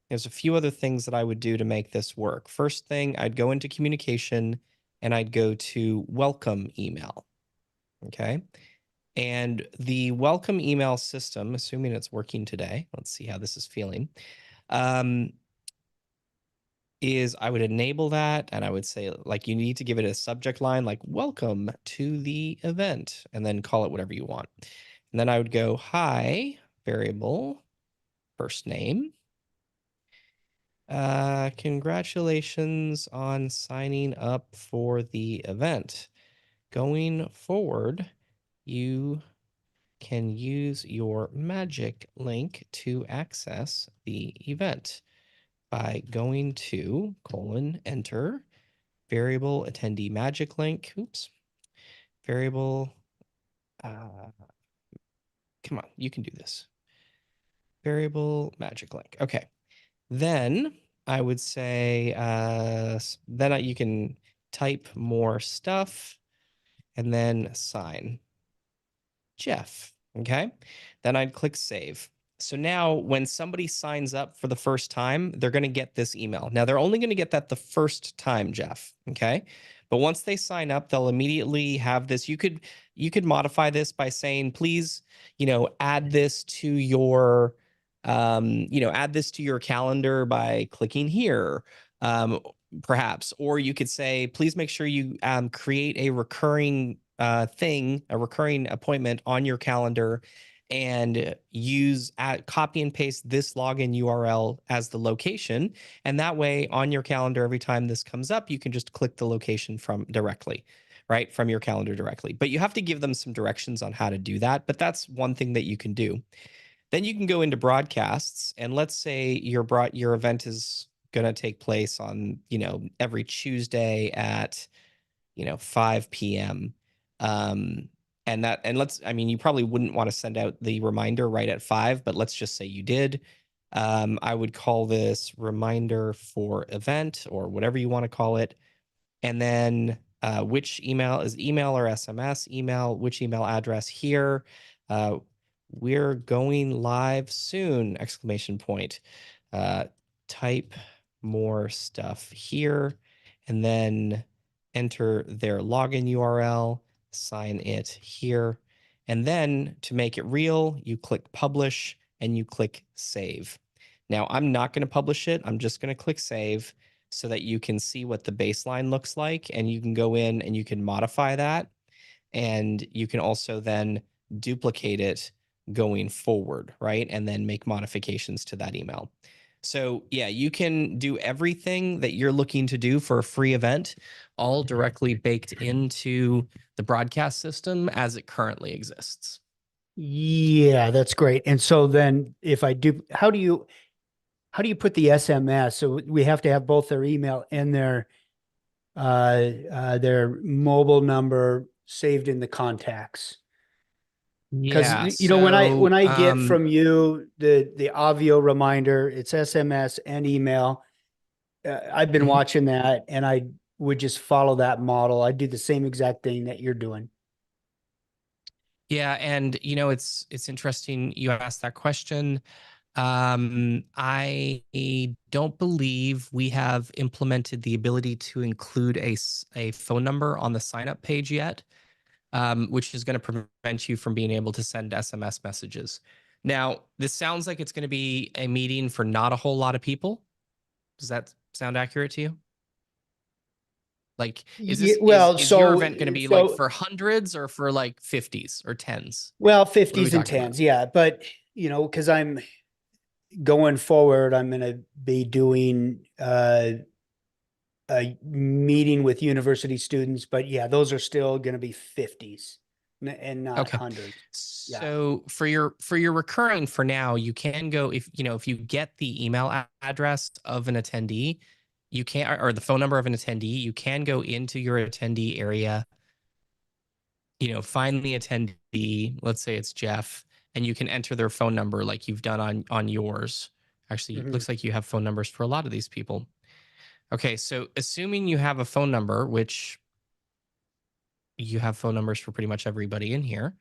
there's a few other things that I would do to make this work. First thing, I'd go into communication and I'd go to welcome email. Okay. And the welcome email system, assuming it's working today, let's see how this is feeling, is I would enable that and I would say, like, you need to give it a subject line like welcome to the event and then call it whatever you want. And then I would go, hi, variable, first name. Congratulations on signing up for the event. Going forward, you can use your magic link to access the event by going to enter variable attendee magic link. Oops. Variable. Come on, you can do this. Variable magic link. Okay. Then I would say, then you can type more stuff and then sign. Jeff. Okay. Then I'd click save. So now when somebody signs up for the first time, they're going to get this email. Now they're only going to get that the first time, Jeff. Okay. But once they sign up, they'll immediately have this. You could modify this by saying, please, add this to your add this to your calendar by clicking here. Perhaps, or you could say, please make sure you create a recurring a recurring appointment on your calendar and copy and paste this login URL as the location. And that way on your calendar, every time this comes up, you can just click the location from your calendar directly. But you have to give them some directions on how to do that. But that's one thing that you can do. Then you can go into broadcasts, and let's say your event is going to take place on, every Tuesday at, 5 p.m. You probably wouldn't want to send out the reminder right at 5, but let's just say you did. I would call this reminder for event or whatever you want to call it. And then which email is email or SMS? Email, which email address here? We're going live soon! Exclamation point. Type more stuff here, and then enter their login URL, sign it here. And then to make it real, you click publish and you click save. Now, I'm not going to publish it. I'm just going to click save so that you can see what the baseline looks like. And you can go in and you can modify that. And you can also then duplicate it going forward, right? And then make modifications to that email. So yeah, you can do everything that you're looking to do for a free event, all directly baked into the broadcast system as it currently exists.
Yeah, that's great. And so then if I do, how do you put the SMS? So we have to have both their email and their mobile number saved in the contacts. Because
Yeah.
when I get from you the Obvio reminder, it's SMS and email. I've been watching that, and I would just follow that model. I'd do the same exact thing that you're doing.
Yeah, and it's interesting you asked that question. I don't believe we have implemented the ability to include a phone number on the sign up page yet, which is going to prevent you from being able to send SMS messages. Now, this sounds like it's going to be a meeting for not a whole lot of people. Does that sound accurate to you? Like, is your event going to be like for hundreds or for like 50s or 10s?
Well, 50s and 10s, yeah. But because I'm going forward, I'm going to be doing a meeting with university students. But yeah, those are still going to be 50s and not hundreds.
So for your recurring for now, you can go if you get the email address of an attendee, you can, or the phone number of an attendee, you can go into your attendee area, find the attendee, let's say it's Jeff, and you can enter their phone number like you've done on yours. Actually, it looks like you have phone numbers for a lot of these people. Okay, so assuming you have a phone number, which you have phone numbers for pretty much everybody in here,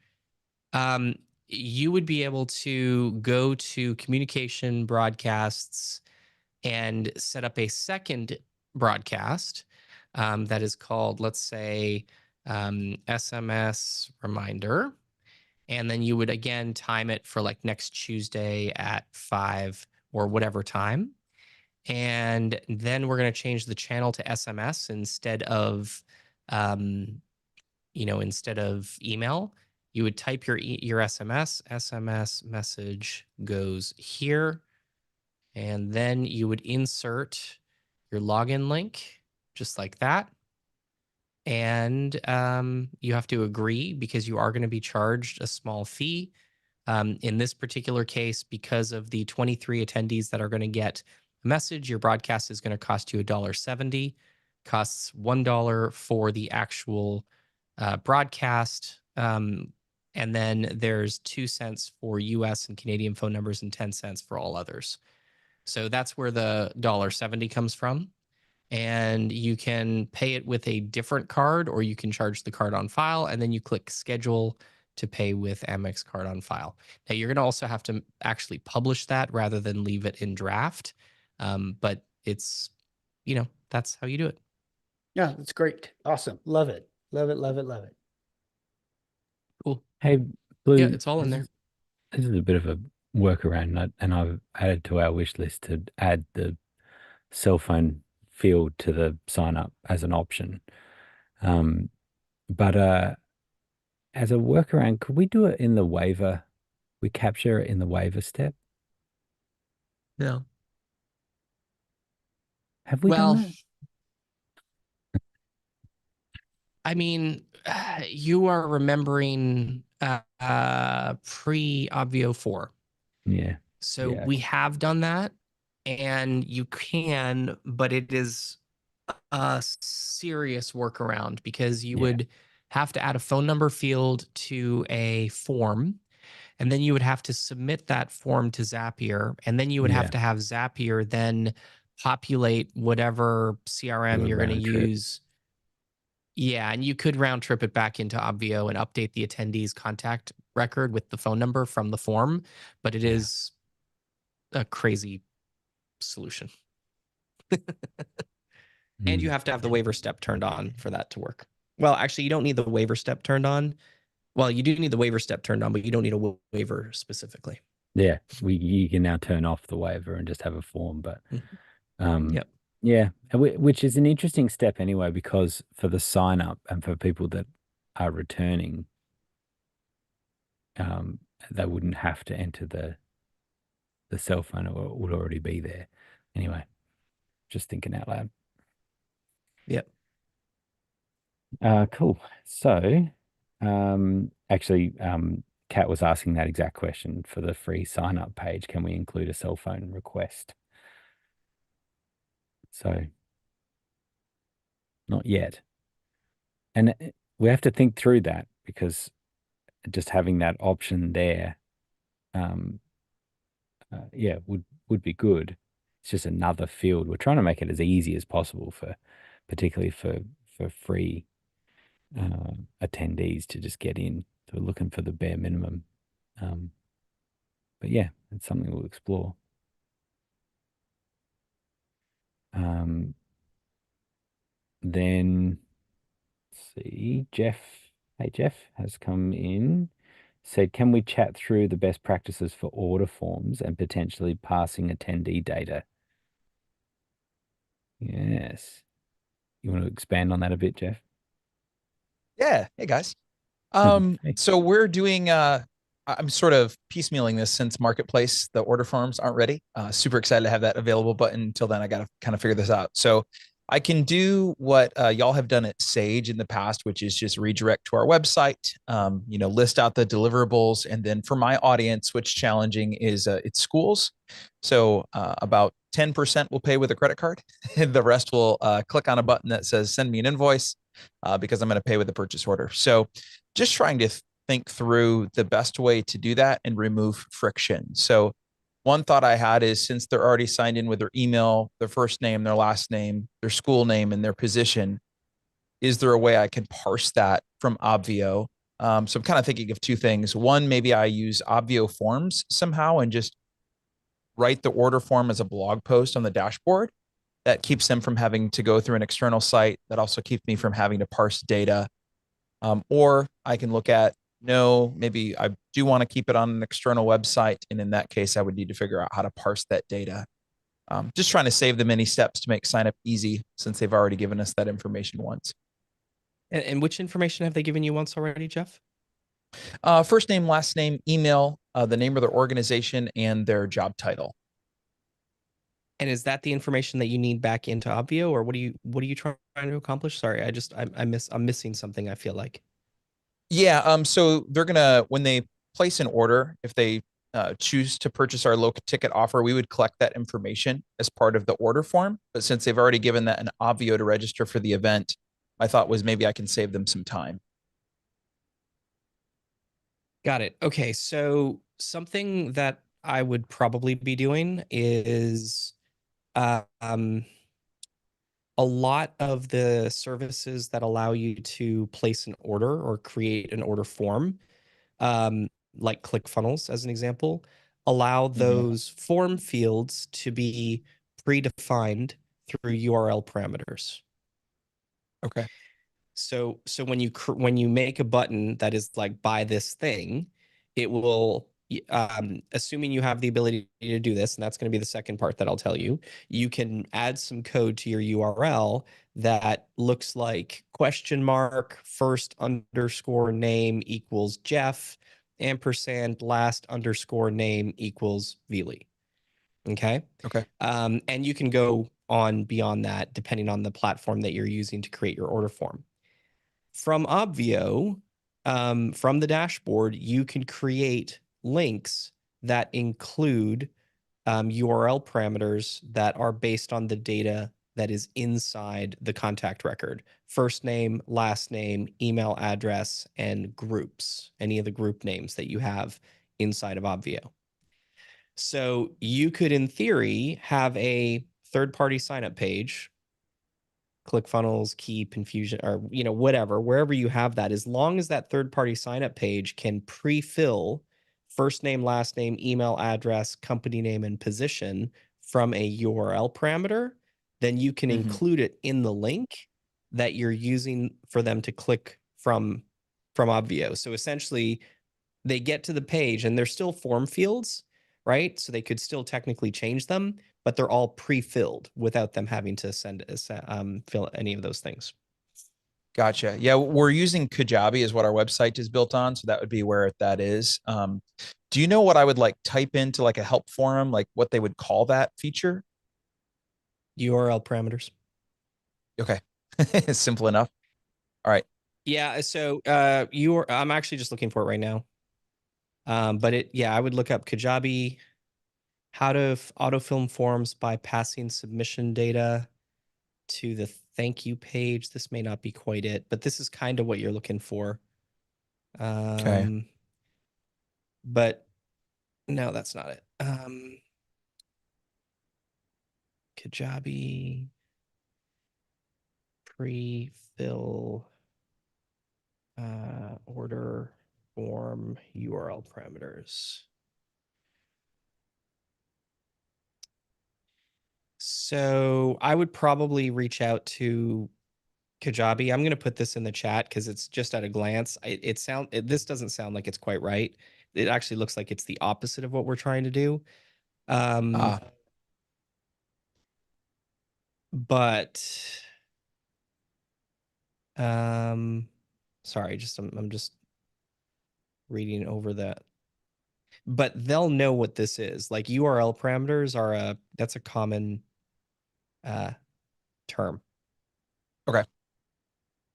you would be able to go to communication broadcasts and set up a second broadcast that is called, let's say, SMS reminder. And then you would again time it for like next Tuesday at 5 or whatever time. And then we're going to change the channel to SMS instead of email. You would type your SMS message goes here. And then you would insert your login link just like that. And you have to agree because you are going to be charged a small fee. In this particular case, because of the 23 attendees that are going to get a message, your broadcast is going to cost you $1.70, costs $1 for the actual broadcast. And then there's 2 cents for US and Canadian phone numbers and 10 cents for all others. So that's where the $1.70 comes from. And you can pay it with a different card, or you can charge the card on file, and then you click schedule to pay with Amex card on file. Now you're going to also have to actually publish that rather than leave it in draft. But it's, that's how you do it.
Yeah, that's great. Awesome. Love it. Love it. Love it. Love it.
Cool.
Hey, Blue.
Yeah, it's all in there.
This is a bit of a workaround, and I've added to our wish list to add the cell phone field to the sign up as an option. But as a workaround, could we do it in the waiver? We capture it in the waiver step.
No.
Have we
Well,
done that?
I mean, you are remembering pre-Obvio 4.
Yeah.
So
Yeah.
we have done that, and you can, but it is a serious workaround because you would have to add a phone number field to a form, and then you would have to submit that form to Zapier, and then you would have to have Zapier then populate whatever CRM you're going to use. Yeah, and you could round trip it back into Obvio and update the attendee's contact record with the phone number from the form, but it is a crazy solution. And you have to have the waiver step turned on for that to work. Well, actually, you don't need the waiver step turned on. Well, you do need the waiver step turned on, but you don't need a waiver specifically.
Yeah, you can now turn off the waiver and just have a form, but
Yep.
yeah, which is an interesting step anyway, because for the sign up and for people that are returning, they wouldn't have to enter the cell phone, or it would already be there. Anyway, just thinking out loud.
Yep.
Cool. So, actually, Kat was asking that exact question for the free sign up page. Can we include a cell phone request? So, not yet. And we have to think through that, because just having that option there, yeah, would be good. It's just another field. We're trying to make it as easy as possible particularly for free attendees to just get in. So we're looking for the bare minimum. But yeah, it's something we'll explore. Then let's see, hey, Jeff has come in, said, can we chat through the best practices for order forms and potentially passing attendee data? Yes. You want to expand on that a bit, Jeff?
Yeah. Hey, guys.
Hey.
So we're doing, I'm sort of piecemealing this since Marketplace, the order forms aren't ready. Super excited to have that available, but until then, I got to kind of figure this out. So I can do what y'all have done at Sage in the past, which is just redirect to our website, list out the deliverables. And then for my audience, what's challenging is it's schools. So about 10% will pay with a credit card. The rest will click on a button that says, send me an invoice, because I'm going to pay with a purchase order. So just trying to think through the best way to do that and remove friction. So one thought I had is, since they're already signed in with their email, their first name, their last name, their school name, and their position, is there a way I can parse that from Obvio? So I'm kind of thinking of two things. One, maybe I use Obvio forms somehow and just write the order form as a blog post on the dashboard. That keeps them from having to go through an external site. That also keeps me from having to parse data. Or I can look at, no, maybe I do want to keep it on an external website. And in that case, I would need to figure out how to parse that data. Just trying to save them any steps to make sign up easy, since they've already given us that information once.
And which information have they given you once already, Jeff?
First name, last name, email, the name of their organization, and their job title.
And is that the information that you need back into Obvio, or what are you trying to accomplish? Sorry, I'm missing something, I feel like.
Yeah, so they're gonna, when they place an order, if they choose to purchase our low ticket offer, we would collect that information as part of the order form. But since they've already given that an Obvio to register for the event, my thought was maybe I can save them some time.
Got it. Okay, so something that I would probably be doing is um, a lot of the services that allow you to place an order or create an order form, like ClickFunnels as an example, allow those form fields to be predefined through URL parameters.
Okay.
So when you make a button that is like buy this thing, it will assuming you have the ability to do this, and that's going to be the second part that I'll tell you, you can add some code to your URL that looks like question mark first underscore name equals Jeff ampersand last underscore name equals Vili. Okay.
Okay.
And you can go on beyond that depending on the platform that you're using to create your order form. From Obvio, from the dashboard, you can create links that include URL parameters that are based on the data that is inside the contact record. First name, last name, email address, and groups, any of the group names that you have inside of Obvio. So you could, in theory, have a third-party signup page, ClickFunnels, Keep, Infusion, or whatever, wherever you have that, as long as that third-party signup page can pre-fill first name, last name, email address, company name, and position from a URL parameter, then you can include it in the link that you're using for them to click from Obvio. So essentially, they get to the page and they're still form fields, right? So they could still technically change them, but they're all pre-filled without them having to fill any of those things.
Gotcha. Yeah, we're using Kajabi is what our website is built on, so that would be where that is. Do you know what I would like type into like a help forum, like what they would call that feature?
URL parameters.
Okay. Simple enough. All right.
Yeah, so I'm actually just looking for it right now. But I would look up Kajabi, how to autofill forms by passing submission data to the thank you page. This may not be quite it, but this is kind of what you're looking for.
Okay.
But no, that's not it. Kajabi pre-fill order form URL parameters. So I would probably reach out to Kajabi. I'm going to put this in the chat because it's just at a glance. This doesn't sound like it's quite right. It actually looks like it's the opposite of what we're trying to do. But sorry, I'm just reading over that. But they'll know what this is. Like URL parameters that's a common term.
Okay.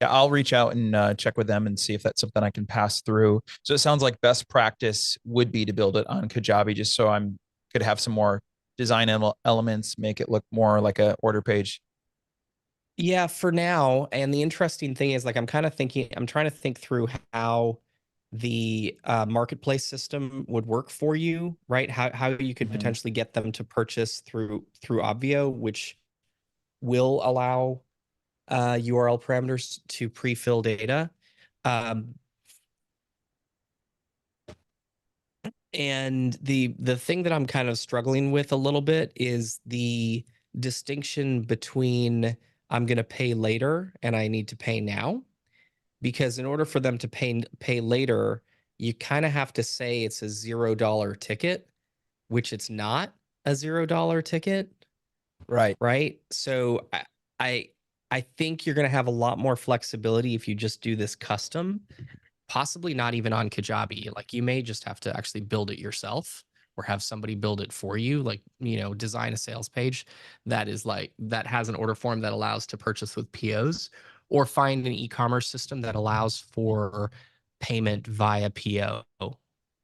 Yeah, I'll reach out and check with them and see if that's something I can pass through. So it sounds like best practice would be to build it on Kajabi, just so could have some more design elements, make it look more like a order page.
Yeah, for now. And the interesting thing is, like, I'm trying to think through how the marketplace system would work for you, right? How you could potentially get them to purchase through Obvio, which will allow URL parameters to pre-fill data. And the thing that I'm kind of struggling with a little bit is the distinction between I'm going to pay later and I need to pay now. Because in order for them to pay later, you kind of have to say it's a $0 ticket, which it's not a $0 ticket.
Right.
Right. So I think you're going to have a lot more flexibility if you just do this custom, possibly not even on Kajabi. Like you may just have to actually build it yourself or have somebody build it for you, like, design a sales page that has an order form that allows to purchase with POs, or find an e-commerce system that allows for payment via PO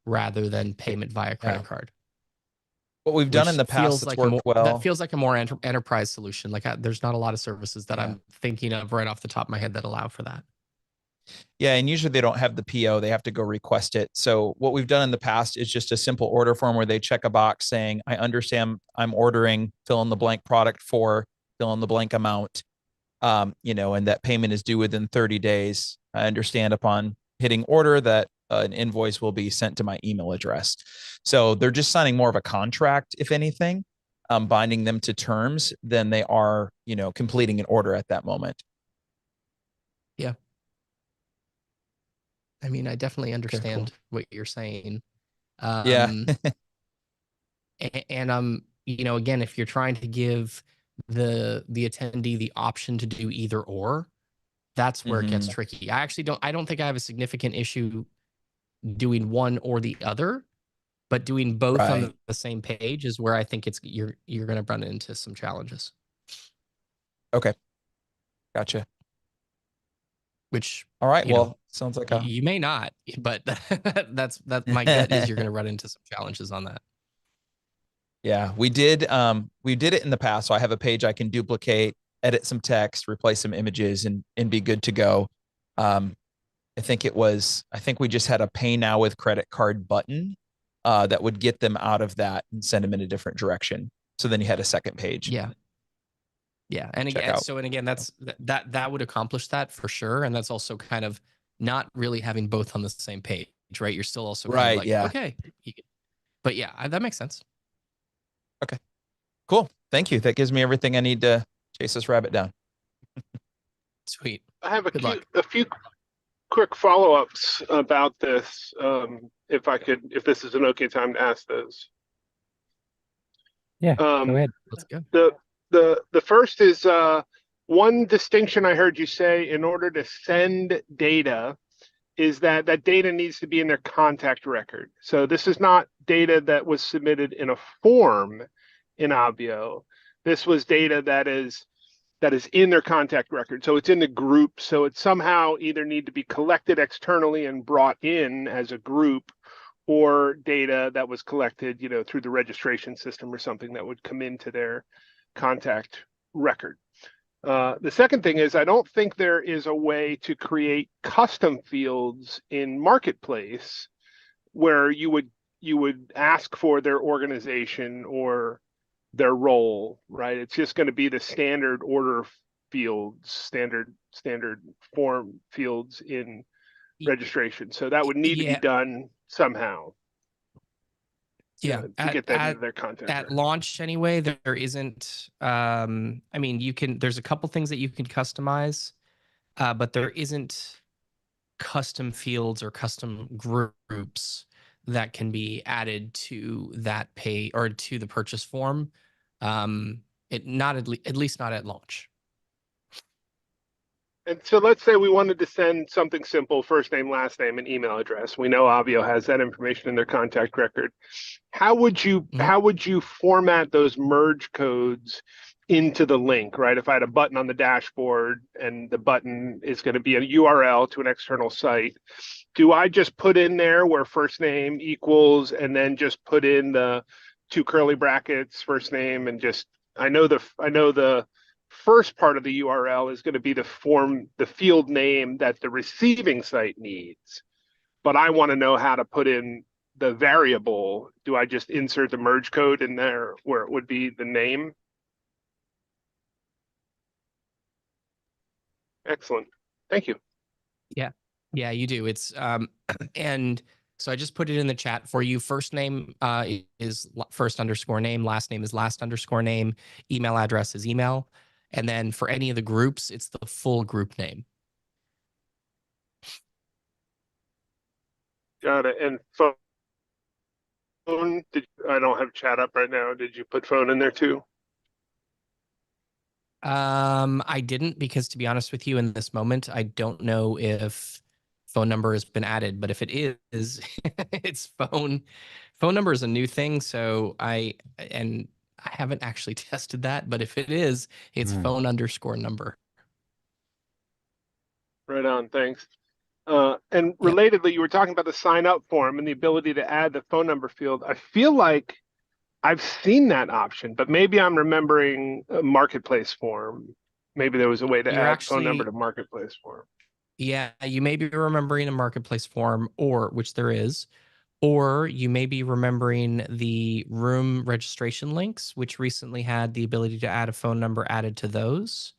rather than payment via credit card.
What we've done in the past that's worked well.
Feels like a more enterprise solution. Like there's not a lot of services that I'm thinking of right off the top of my head that allow for that.
Yeah, and usually they don't have the PO, they have to go request it. So what we've done in the past is just a simple order form where they check a box saying, I understand I'm ordering fill in the blank product for fill in the blank amount, and that payment is due within 30 days. I understand upon hitting order that an invoice will be sent to my email address. So they're just signing more of a contract, if anything, binding them to terms than they are, completing an order at that moment.
Yeah. I mean, I definitely understand what you're saying.
Yeah.
And again, if you're trying to give the attendee the option to do either or, that's where it gets tricky. I don't think I have a significant issue doing one or the other, but doing both on the same page is where I think you're going to run into some challenges.
Okay. Gotcha.
Which,
all right, well, sounds like
you may not, but that's my gut is you're going to run into some challenges on that.
Yeah, we did it in the past. So I have a page I can duplicate, edit some text, replace some images, and be good to go. I think we just had a pay now with credit card button that would get them out of that and send them in a different direction. So then you had a second page.
Yeah. Yeah. And again, that would accomplish that for sure. And that's also kind of not really having both on the same page, right? You're still also kind of like, okay. But yeah, that makes sense.
Okay, cool. Thank you. That gives me everything I need to chase this rabbit down.
Sweet.
I have a few quick follow-ups about this. If this is an okay time to ask those.
Yeah, go ahead.
Let's go.
The first is one distinction I heard you say in order to send data is that data needs to be in their contact record. So this is not data that was submitted in a form in Obvio. This was data that is in their contact record. So it's in the group. So it somehow either need to be collected externally and brought in as a group, or data that was collected, through the registration system or something that would come into their contact record. The second thing is I don't think there is a way to create custom fields in Marketplace where you would ask for their organization or their role, right? It's just going to be the standard order fields, standard form fields in registration. So that would need to be done somehow.
To
get that into their content.
At launch anyway, there isn't, there's a couple things that you can customize, but there isn't custom fields or custom groups that can be added to that pay or to the purchase form. At least not at launch.
And so let's say we wanted to send something simple, first name, last name, and email address. We know Obvio has that information in their contact record. How would you format those merge codes into the link, right? If I had a button on the dashboard and the button is going to be a URL to an external site, do I just put in there where first name equals and then just put in the two curly brackets, first name, and just I know the first part of the URL is going to be the field name that the receiving site needs, but I want to know how to put in the variable. Do I just insert the merge code in there where it would be the name? Excellent. Thank you.
Yeah, you do. It's and so I just put it in the chat for you. First name is first underscore name. Last name is last underscore name. Email address is email. And then for any of the groups, it's the full group name.
Got it. And phone, I don't have chat up right now. Did you put phone in there too?
I didn't, because to be honest with you, in this moment, I don't know if phone number has been added, but if it is, it's phone number is a new thing, so I haven't actually tested that, but if it is, it's phone_number.
Right on, thanks. And
Yep.
relatedly, you were talking about the sign up form and the ability to add the phone number field. I feel like I've seen that option, but maybe I'm remembering a marketplace form. Maybe there was a way to
You're
add phone number
actually,
to marketplace form.
yeah, you may be remembering a marketplace form, or which there is, or you may be remembering the room registration links, which recently had the ability to add a phone number added to those.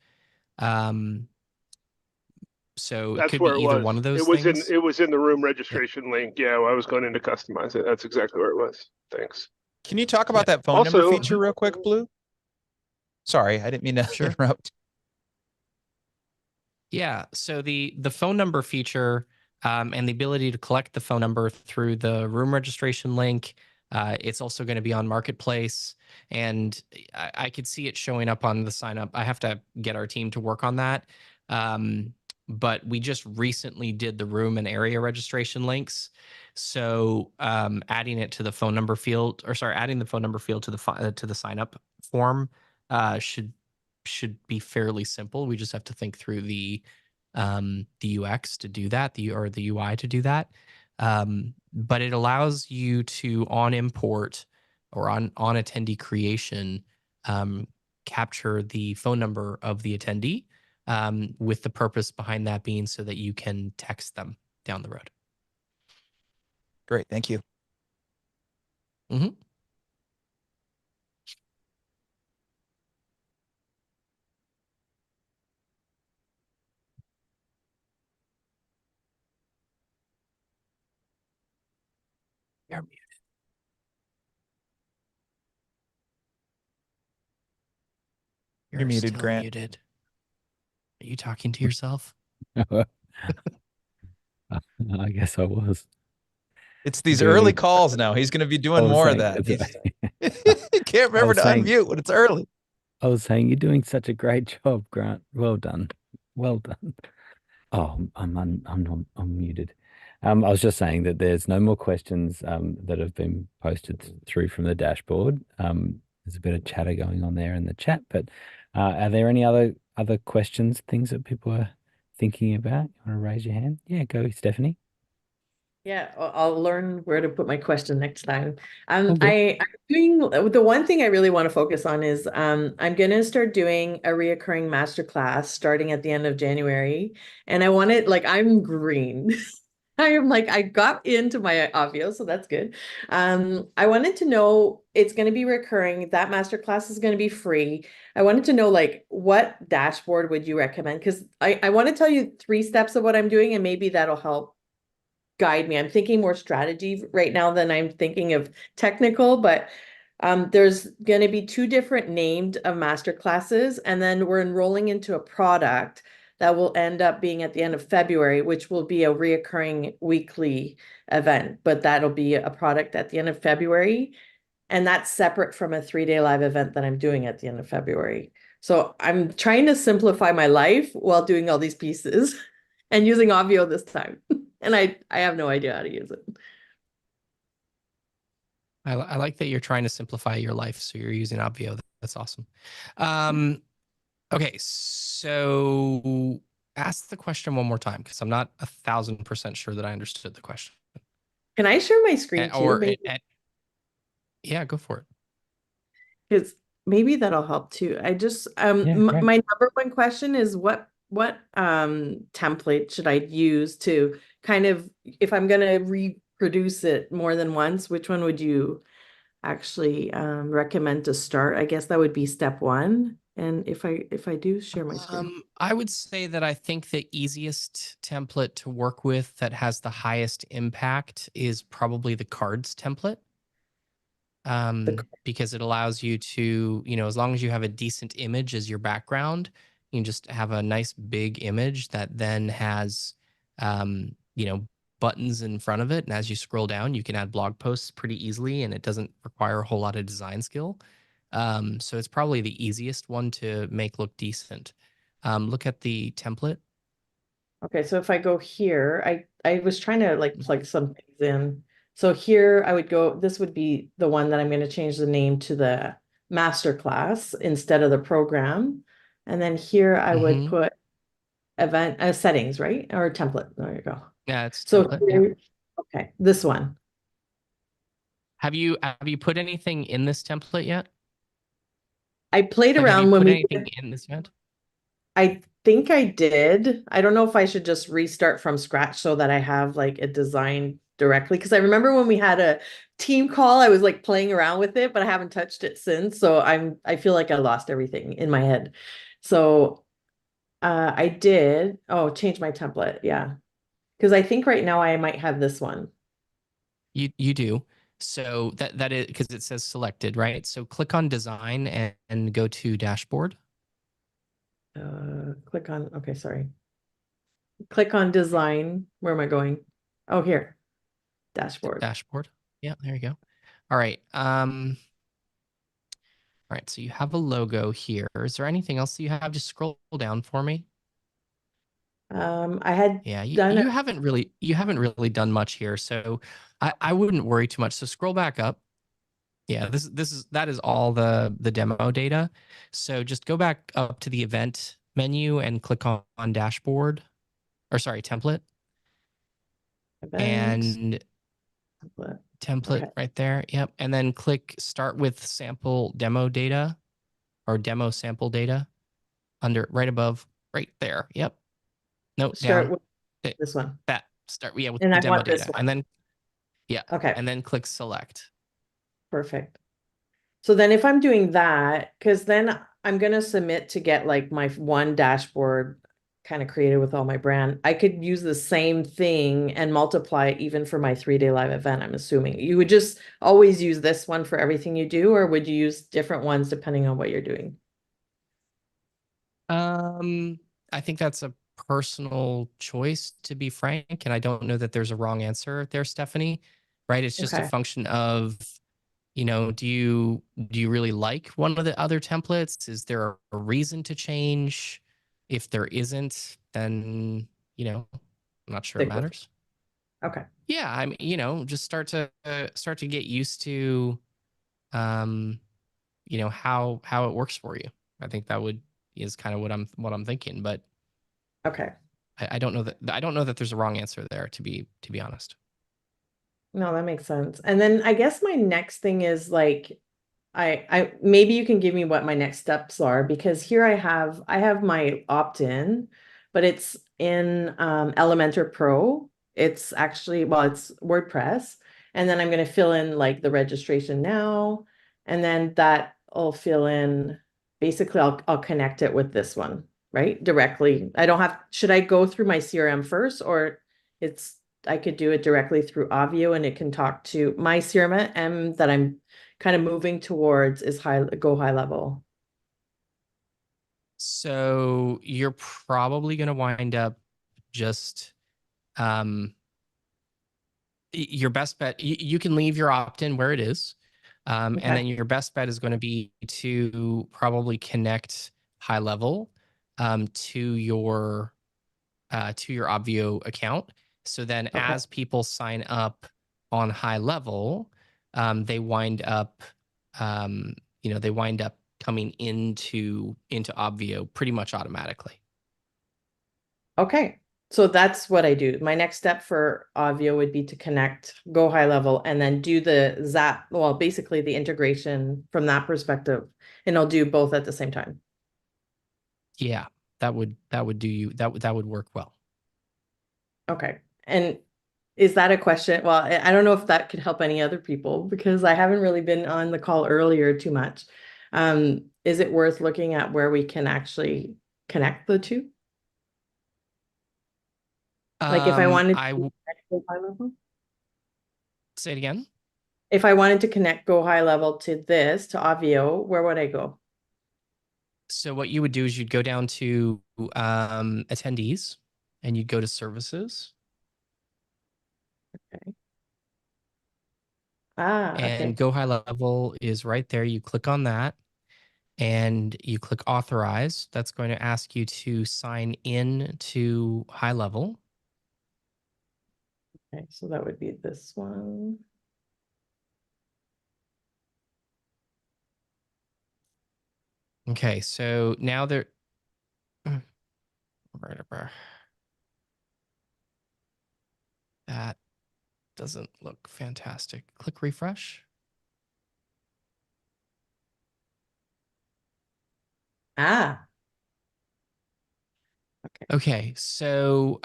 So it
That's
could
where
be
it
either
was.
one of
It
those
was in
things.
the room
Yep.
registration link. Yeah, I was going in to customize it. That's exactly where it was. Thanks.
Can you talk about
Yep.
that phone number
Also,
feature real quick, Blue? Sorry, I didn't mean to
Sure.
interrupt.
Yeah. So the phone number feature and the ability to collect the phone number through the room registration link. It's also going to be on Marketplace, and I could see it showing up on the sign up. I have to get our team to work on that. But we just recently did the room and area registration links. So adding it to the phone number field, or sorry, adding the phone number field to the sign up form should be fairly simple. We just have to think through the UX to do that, or the UI to do that. But it allows you to on import or on attendee creation capture the phone number of the attendee, with the purpose behind that being so that you can text them down the road.
Great, thank you.
Mm-hmm. You're muted.
You're muted,
Still
Grant.
muted. Are you talking to yourself?
I guess I was.
It's these
Doing
early
it.
calls now. He's going to be
I
doing
was
more of
saying,
that.
it's,
He can't
I
remember
was
to
saying,
unmute when it's early.
I was saying, you're doing such a great job, Grant. Well done. Well done. Oh, I'm muted. I was just saying that there's no more questions that have been posted through from the dashboard. There's a bit of chatter going on there in the chat, but are there any other questions, things that people are thinking about? You want to raise your hand? Yeah, go, Stephanie.
Yeah, I'll learn where to put my question next time.
All good.
I'm doing the one thing I really want to focus on is I'm gonna start doing a reoccurring masterclass starting at the end of January, and I want it like I'm green. I am like I got into my Obvio, so that's good. I wanted to know it's going to be recurring. That masterclass is going to be free. I wanted to know like what dashboard would you recommend? Because I want to tell you 3 steps of what I'm doing, and maybe that'll help guide me. I'm thinking more strategy right now than I'm thinking of technical, but there's going to be 2 different named master classes, and then we're enrolling into a product that will end up being at the end of February, which will be a reoccurring weekly event, but that'll be a product at the end of February. And that's separate from a 3-day live event that I'm doing at the end of February. So I'm trying to simplify my life while doing all these pieces and using Obvio this time. And I have no idea how to use it.
I like that you're trying to simplify your life, so you're using Obvio. That's awesome. Okay, so ask the question one more time because I'm not 1,000% sure that I understood the question.
Can I share my screen too?
Yeah, go for it.
Because maybe that'll help too. I just
Yeah, great.
my number one question is what template should I use to kind of, if I'm going to reproduce it more than once, which one would you actually recommend to start? I guess that would be step one. And if I do share my screen.
I would say that I think the easiest template to work with that has the highest impact is probably the cards template. Because it allows you to, as long as you have a decent image as your background, you can just have a nice big image that then has, buttons in front of it. And as you scroll down, you can add blog posts pretty easily, and it doesn't require a whole lot of design skill. So it's probably the easiest one to make look decent. Look at the template.
Okay, so if I go here, I was trying to like plug some things in So here I would go, this would be the one that I'm going to change the name to the master class instead of the program. And then here I would put event settings, right? Or template. There you go.
Yeah, it's
So
template.
here, okay, this one.
Have you put anything in this template yet?
I played
Like, have you
around when
put
we
anything
did,
in this event?
I think I did. I don't know if I should just restart from scratch so that I have like a design directly. Because I remember when we had a team call, I was like playing around with it, but I haven't touched it since. So I feel like I lost everything in my head. So I did. Oh, change my template. Yeah. Because I think right now I might have this one.
You do. So that is because it says selected, right? So click on design and go to dashboard.
Click on, okay, sorry. Click on design. Where am I going? Oh, here. Dashboard.
Dashboard. Yeah, there you go. All right. All right, so you have a logo here. Is there anything else that you have? Just scroll down for me.
I had
Yeah,
done
you haven't really done much here, so I wouldn't worry too much. So scroll back up. Yeah, that is all the demo data. So just go back up to the event menu and click on dashboard, or sorry, template,
event.
and template
Okay.
right there. Yep, and then click start with sample demo data or demo sample data under right above right there. Yep. No,
Start
down.
with this one.
That start with
And
the
I
demo
want this
data,
one.
and then yeah,
Okay,
and then click select.
perfect. So then if I'm doing that, because then I'm going to submit to get like my one dashboard kind of created with all my brand, I could use the same thing and multiply it even for my 3-day live event, I'm assuming. You would just always use this one for everything you do, or would you use different ones depending on what you're doing?
I think that's a personal choice, to be frank, and I don't know that there's a wrong answer there, Stephanie. Right? It's just a
Okay.
function of, do you really like one of the other templates? Is there a reason to change? If there isn't, then, I'm not sure it
Stick with it.
matters.
Okay.
Yeah, I mean, just start to get used to, um, how it works for you. I think that is kind of what I'm thinking, but
Okay.
I don't know that there's a wrong answer there, to be honest.
No, that makes sense. And then I guess my next thing is like, I maybe you can give me what my next steps are, because here I have my opt-in, but it's in Elementor Pro. It's actually, well, it's WordPress. And then I'm going to fill in like the registration now. And then that will fill in, basically I'll connect it with this one, right? Directly. I don't have, should I go through my CRM first, or it's I could do it directly through Obvio and it can talk to my CRM that I'm kind of moving towards is go high level.
So you're probably going to wind up just your best bet. You can leave your opt-in where it is, and
Okay.
then your best bet is going to be to probably connect high level to your Obvio account. So then,
Okay.
as people sign up on high level, they wind up, they wind up coming into Obvio pretty much automatically.
Okay. So that's what I do. My next step for Obvio would be to connect, go high level, and then do the Zap, well, basically the integration from that perspective. And I'll do both at the same time.
Yeah, that would work well.
Okay. And is that a question? Well, I don't know if that could help any other people because I haven't really been on the call earlier too much. Is it worth looking at where we can actually connect the two? Like if I wanted to connect Go high level?
Say it again.
If I wanted to connect Go high level to this, to Avio, where would I go?
So what you would do is you'd go down to attendees and you'd go to services.
Okay. Okay.
And Go High Level is right there. You click on that and you click authorize. That's going to ask you to sign in to High Level.
Okay, so that would be this one.
Okay, so now there. That doesn't look fantastic. Click refresh.
Ah,
Okay, so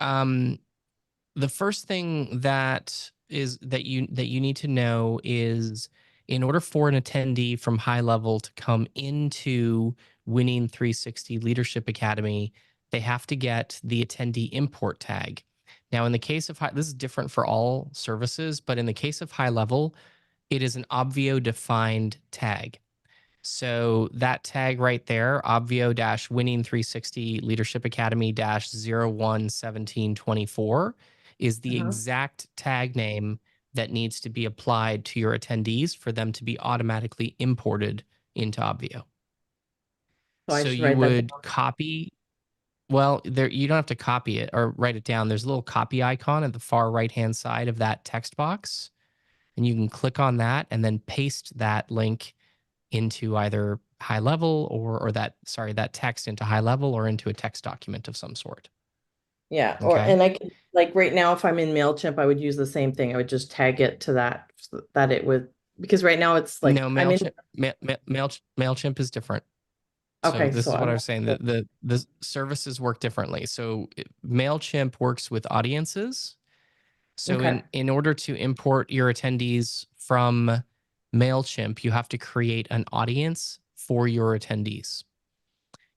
the first thing that you need to know is, in order for an attendee from high level to come into Winning 360 Leadership Academy, they have to get the attendee import tag. Now, in the case of this is different for all services, but in the case of high level, it is an Obvio defined tag. So that tag right there, Obvio Winning 360 Leadership Academy 011724, is the exact tag name that needs to be applied to your attendees for them to be automatically imported into Obvio.
so I
So
should
you
write that
would
down.
copy, well, there you don't have to copy it or write it down. There's a little copy icon at the far right-hand side of that text box, and you can click on that and then paste that link into either high level or that text into high level or into a text document of some sort.
Yeah,
Okay.
and I can, like, right now, if I'm in MailChimp, I would use the same thing. I would just tag it to that, so that it would, because right now it's like
No,
I'm in.
MailChimp is different. So
Okay,
this
so
is what I
I'm.
was saying. The services work differently. So MailChimp works with audiences. So
Okay.
in order to import your attendees from MailChimp, you have to create an audience for your attendees.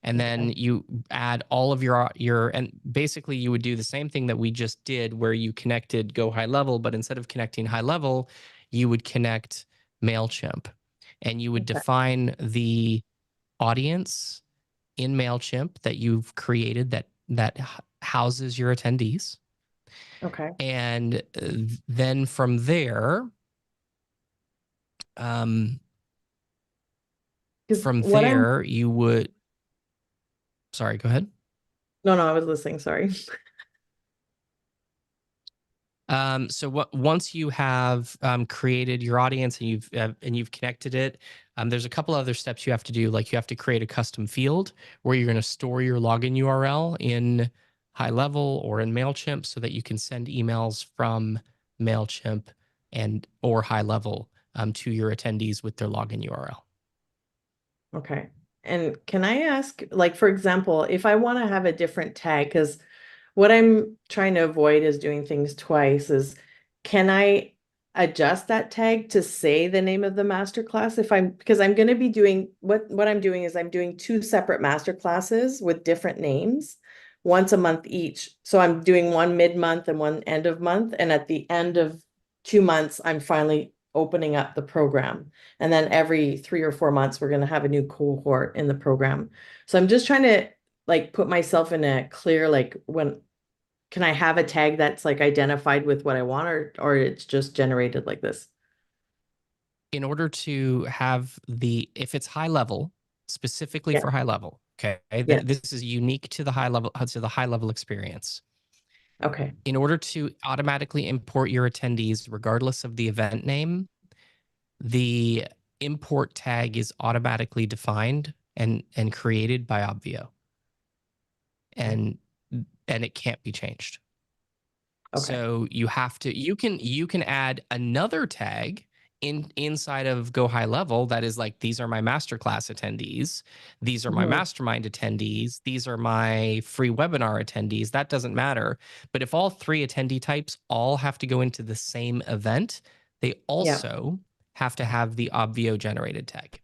And then you add all of and basically you would do the same thing that we just did where you connected Go High Level, but instead of connecting High Level, you would connect MailChimp, and you would define the audience in MailChimp that you've created that houses your attendees.
Okay.
And then from there,
Because what
you would, sorry, go ahead.
no, I was listening. Sorry.
So once you have created your audience and you've connected it, there's a couple other steps you have to do. Like you have to create a custom field where you're going to store your login URL in High Level or in Mailchimp so that you can send emails from Mailchimp or High Level to your attendees with their login URL.
Okay. And can I ask, like, for example, if I want to have a different tag, because what I'm trying to avoid is doing things twice, is can I adjust that tag to say the name of the master class because I'm going to be doing what I'm doing is I'm doing two separate master classes with different names once a month each. So I'm doing one mid-month and one end of month. And at the end of 2 months, I'm finally opening up the program. And then every 3 or 4 months, we're going to have a new cohort in the program. So I'm just trying to like put myself in a clear, like, when can I have a tag that's like identified with what I want, or it's just generated like this?
In order to have if it's high level, specifically
Yeah.
for high level, okay,
Yeah.
this is unique to the high level experience.
Okay.
In order to automatically import your attendees, regardless of the event name, the import tag is automatically defined and created by Obvio, and it can't be changed.
Okay.
So you can add another tag inside of Go High Level that is like, these are my masterclass attendees, these are my mastermind attendees, these are my free webinar attendees. That doesn't matter. But if all three attendee types all have to go into the same event, they also have to have the Obvio generated tag.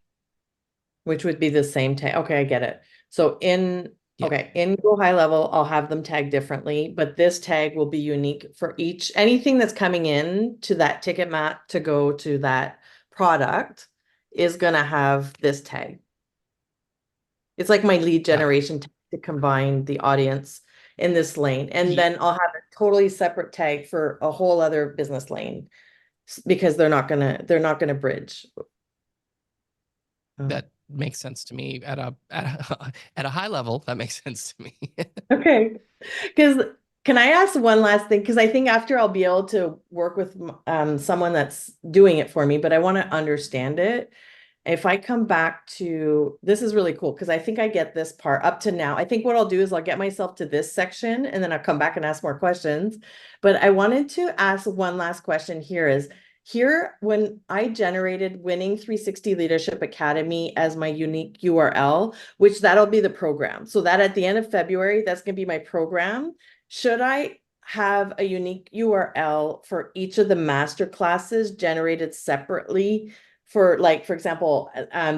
Which would be the same tag. Okay, I get it. So in
Yeah.
in Go High Level, I'll have them tagged differently, but this tag will be unique for each. Anything that's coming in to that ticket mat to go to that product is going to have this tag. It's like my lead generation tag to combine the audience in this lane. And then I'll have a totally separate tag for a whole other business lane because they're not gonna bridge.
That makes sense to me at a high level. That makes sense to me.
Okay. Because Can I ask one last thing? Because I think after I'll be able to work with someone that's doing it for me, but I want to understand it. If I come back to this is really cool because I think I get this part up to now. I think what I'll do is I'll get myself to this section and then I'll come back and ask more questions. But I wanted to ask one last question here is here when I generated Winning 360 Leadership Academy as my unique URL, which that'll be the program. So that at the end of February, that's going to be my program. Should I have a unique URL for each of the master classes generated separately? For like, for example,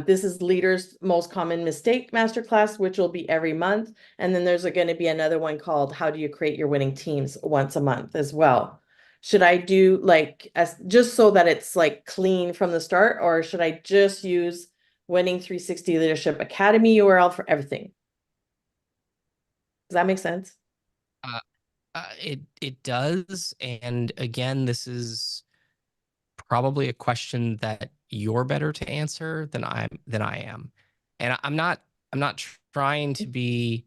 this is leaders' most common mistake masterclass, which will be every month. And then there's going to be another one called How Do You Create Your Winning Teams once a month as well. Should I do like as just so that it's like clean from the start, or should I just use Winning 360 Leadership Academy URL for everything? Does that make sense?
It does. And again, this is probably a question that you're better to answer than I am. And I'm not trying to be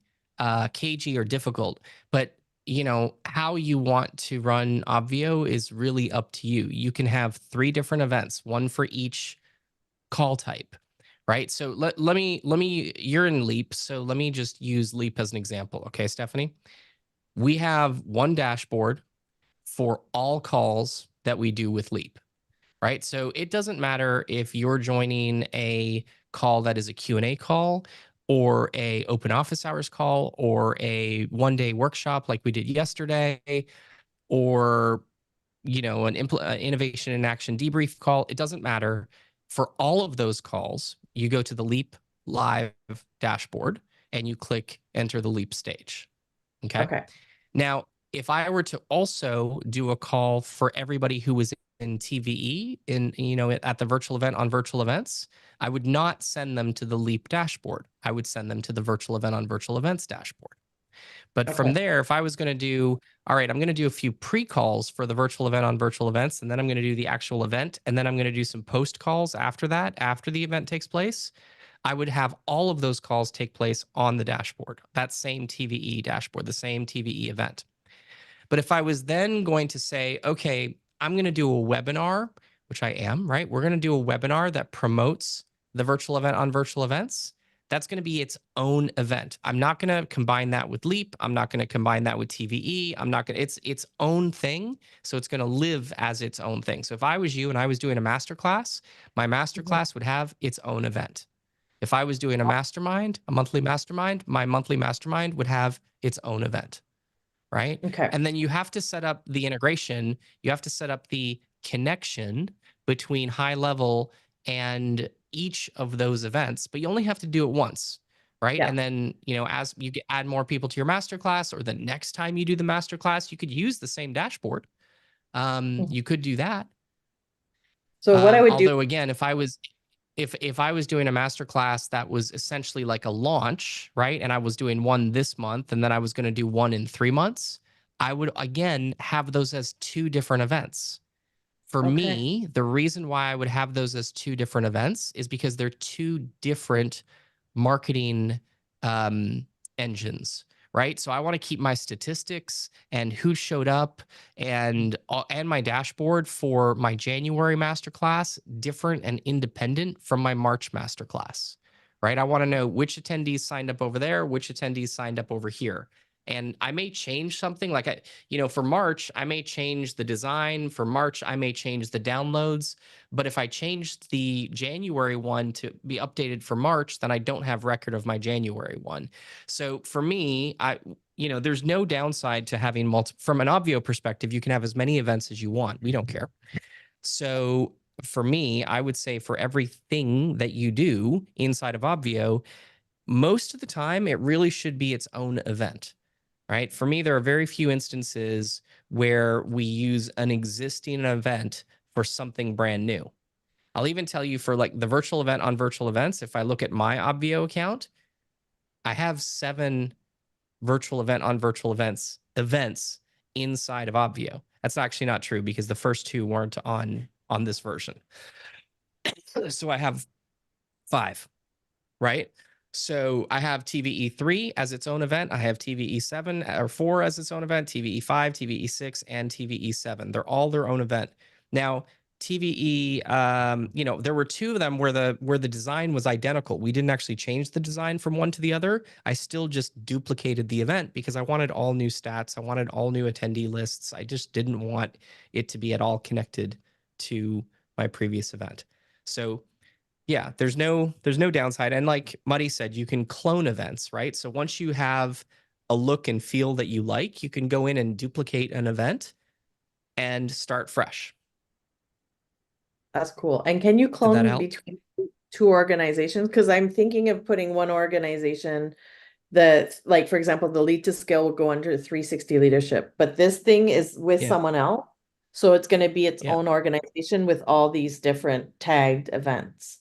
cagey or difficult, but you know, how you want to run Obvio is really up to you. You can have 3 different events, one for each call type, right? So let me you're in Leap, so let me just use Leap as an example. Okay, Stephanie? We have one dashboard for all calls that we do with Leap, right? So it doesn't matter if you're joining a call that is a Q&A call or a open office hours call or a one-day workshop like we did yesterday or you know an innovation in action debrief call. It doesn't matter. For all of those calls, you go to the Leap live dashboard and you click enter the Leap stage. Okay. Now, if I were to also do a call for everybody who was in TVE in, you know, at the virtual event on virtual events, I would not send them to the Leap dashboard. I would send them to the virtual event on virtual events dashboard. But from there, if I was going to do, all right, I'm going to do a few pre-calls for the virtual event on virtual events, and then I'm going to do the actual event, and then I'm going to do some post calls after that, after the event takes place, I would have all of those calls take place on the dashboard, that same TVE dashboard, the same TVE event. But if I was then going to say, okay, I'm going to do a webinar, which I am, right? We're going to do a webinar that promotes the virtual event on virtual events. That's going to be its own event. I'm not going to combine that with Leap. I'm not going to combine that with TVE. I'm not going to, it's its own thing. So it's going to live as its own thing. So if I was you and I was doing a masterclass, my masterclass would have its own event. If I was doing a mastermind, a monthly mastermind, my monthly mastermind would have its own event, right?
Okay.
And then you have to set up the integration. You have to set up the connection between high level and each of those events, but you only have to do it once, right?
Yeah.
And then, you know, as you add more people to your masterclass or the next time you do the masterclass, you could use the same dashboard. You could do that.
So what I would
although
do,
again, if I was doing a masterclass that was essentially like a launch, right? And I was doing one this month and then I was going to do one in 3 months, I would again have those as 2 different events. For me, the reason why I would have those as 2 different events is because they're 2 different marketing engines, right? So I want to keep my statistics and who showed up and my dashboard for my January masterclass different and independent from my March masterclass, right? I want to know which attendees signed up over there, which attendees signed up over here. And I may change something like for March, I may change the design. For March, I may change the downloads. But if I changed the January one to be updated for March, then I don't have record of my January one. So for me, there's no downside to having multiple. From an Obvio perspective, you can have as many events as you want. We don't care. So for me, I would say for everything that you do inside of Obvio, most of the time, it really should be its own event. Right? For me, there are very few instances where we use an existing event for something brand new. I'll even tell you for like the virtual event on virtual events, if I look at my Obvio account, I have 7 virtual event on virtual events inside of Obvio. That's actually not true because the first 2 weren't on this version. So I have 5, right? So I have TVE 3 as its own event. I have TVE 7 or 4 as its own event, TVE 5, TVE 6, and TVE 7. They're all their own event. Now, TVE, there were two of them where the design was identical. We didn't actually change the design from one to the other. I still just duplicated the event because I wanted all new stats. I wanted all new attendee lists. I just didn't want it to be at all connected to my previous event. So yeah, there's no downside. And like Muddy said, you can clone events, right? So once you have a look and feel that you like, you can go in and duplicate an event and start fresh.
That's cool. And can you
Did that
clone
help?
between two organizations? Because I'm thinking of putting one organization that, like, for example, the lead to scale will go under 360 leadership, but this thing is with
Yeah.
someone else. So it's going to be its
Yeah.
own organization with all these different tagged events.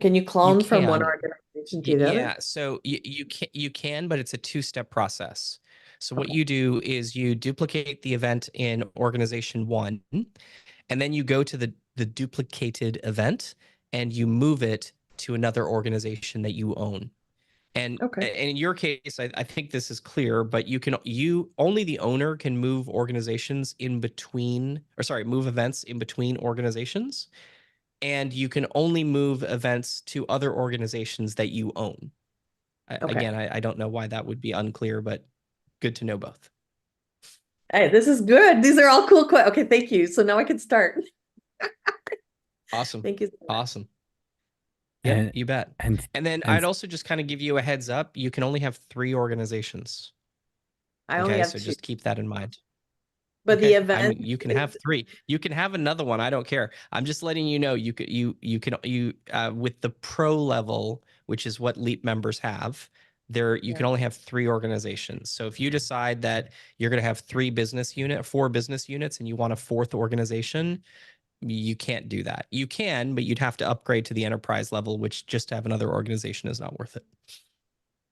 Can you clone from one organization to the other?
Yeah, so you can, but it's a two-step process. So what you do is you duplicate the event in organization 1, and then you go to the duplicated event and you move it to another organization that you own. And in your case, I think this is clear, but only the owner can move organizations in between, or sorry, move events in between organizations. And you can only move events to other organizations that you own. Again, I don't know why that would be unclear, but good to know both.
Hey, this is good. These are all cool. Okay, thank you. So now I can start.
Awesome.
Thank you so much.
Awesome. Yeah, you bet. And then I'd also just kind of give you a heads up. You can only have 3 organizations.
I only have
so
2.
just keep that in mind.
But the event,
you can have 3. You can have another one. I don't care. I'm just letting you know you can with the pro level, which is what LEAP members have, you can only have 3 organizations. So if you decide that you're going to have 4 business units and you want a 4th organization, you can't do that. You can, but you'd have to upgrade to the enterprise level, which just to have another organization is not worth it.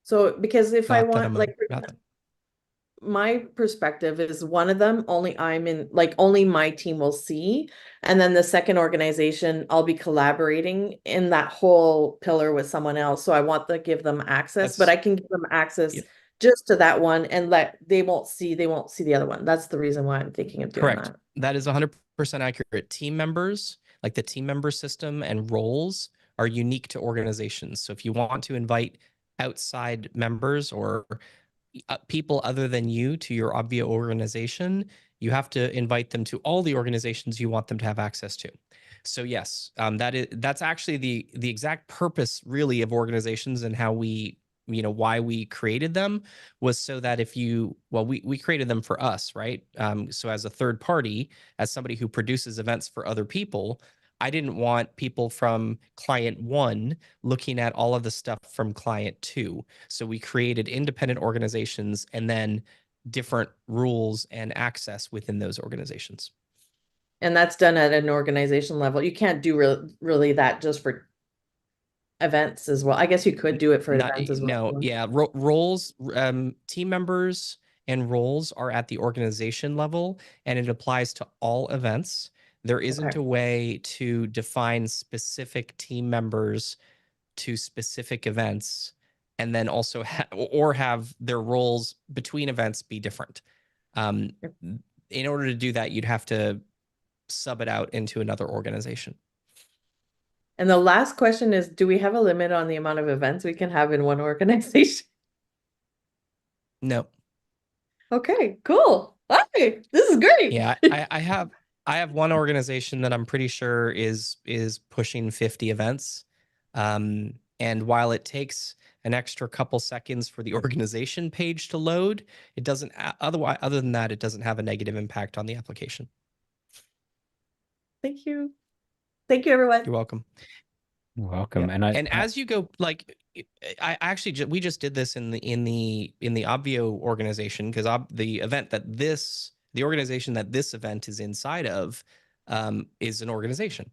So because if I want, like,
Not that.
my perspective is one of them only only my team will see, and then the second organization I'll be collaborating in that whole pillar with someone else, so I want to give them access, but I can give them access just to that one and they won't see the other one. That's the reason why I'm thinking of doing
Correct.
that.
That is 100% accurate. Team members, like the team member system and roles, are unique to organizations. So if you want to invite outside members or people other than you to your Obvio organization, you have to invite them to all the organizations you want them to have access to. So yes, that's actually the exact purpose really of organizations and how why we created them was so that we created them for us, right? So as a third party, as somebody who produces events for other people, I didn't want people from client 1 looking at all of the stuff from client 2. So we created independent organizations and then different rules and access within those organizations.
And that's done at an organization level. You can't do really that just for events as well. I guess you could do it for events as well.
No, yeah, roles, team members and roles are at the organization level, and it applies to all events. There isn't a way to define specific team members to specific events and then also have their roles between events be different. In order to do that, you'd have to sub it out into another organization.
And the last question is, do we have a limit on the amount of events we can have in one organization?
No.
Okay, cool. Okay, this is great.
Yeah, I have one organization that I'm pretty sure is pushing 50 events. And while it takes an extra couple seconds for the organization page to load, it doesn't other than that, it doesn't have a negative impact on the application.
Thank you. Thank you, everyone.
You're welcome.
You're welcome.
Yeah. And as you go, like, we just did this in the Obvio organization, because the organization that this event is inside of is an organization.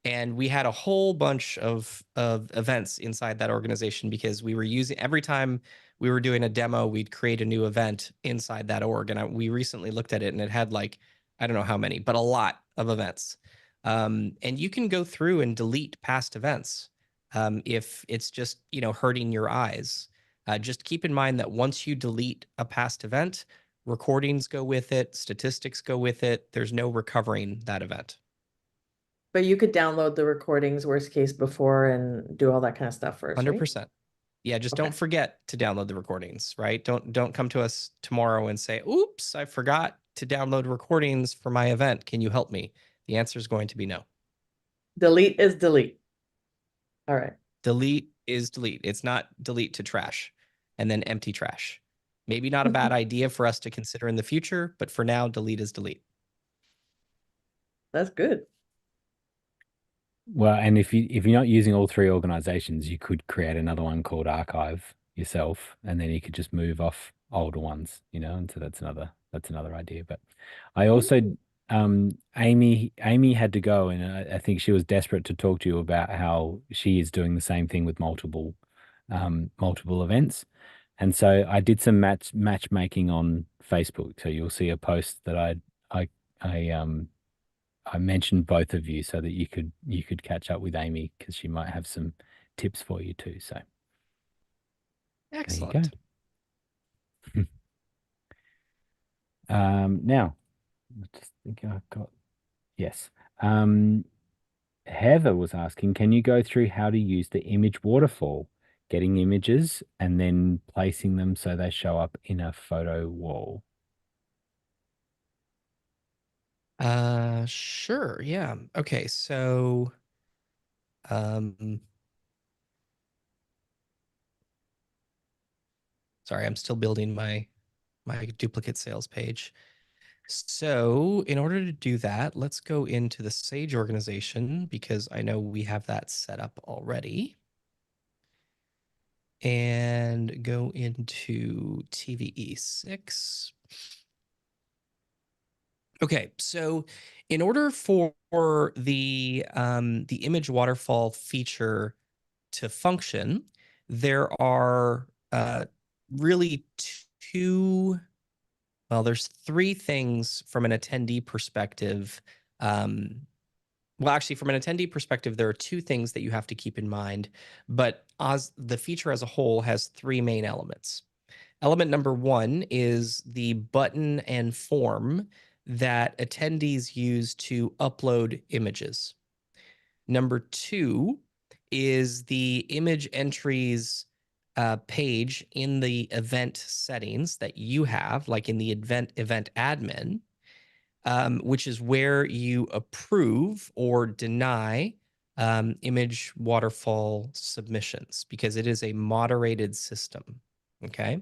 And we had a whole bunch of events inside that organization because we were every time we were doing a demo, we'd create a new event inside that org. And we recently looked at it and it had, like, I don't know how many, but a lot of events. And you can go through and delete past events. If it's just, hurting your eyes, just keep in mind that once you delete a past event, recordings go with it, statistics go with it. There's no recovering that event.
But you could download the recordings worst case before and do all that kind of stuff first, right?
100%. Yeah, just
Okay.
don't forget to download the recordings, right? Don't come to us tomorrow and say, "Oops, I forgot to download recordings for my event. Can you help me?" The answer is going to be no.
Delete is delete. All right.
Delete is delete. It's not delete to trash and then empty trash. Maybe not a bad idea for us to consider in the future, but for now, delete is delete.
That's good.
Well, and if you're not using all three organizations, you could create another one called Archive yourself, and then you could just move off older ones, and so that's another idea. But I also Amy had to go, and I think she was desperate to talk to you about how she is doing the same thing with multiple events. And so I did some matchmaking on Facebook. So you'll see a post that I I mentioned both of you so that you could catch up with Amy because she might have some tips for you too. So
Excellent.
there you go. Now, I just think I've got yes. Heather was asking, can you go through how to use the image waterfall, getting images and then placing them so they show up in a photo wall?
Sure. Yeah. Okay. So, sorry, I'm still building my duplicate sales page. So in order to do that, let's go into the Sage organization because I know we have that set up already. And go into TVE6. Okay, so in order for the image waterfall feature to function, there are really there's three things from an attendee perspective. Well, actually, from an attendee perspective, there are two things that you have to keep in mind, but as the feature as a whole has three main elements. Element number one is the button and form that attendees use to upload images. Number two is the image entries page in the event settings that you have, like in the event admin, which is where you approve or deny image waterfall submissions because it is a moderated system. Okay.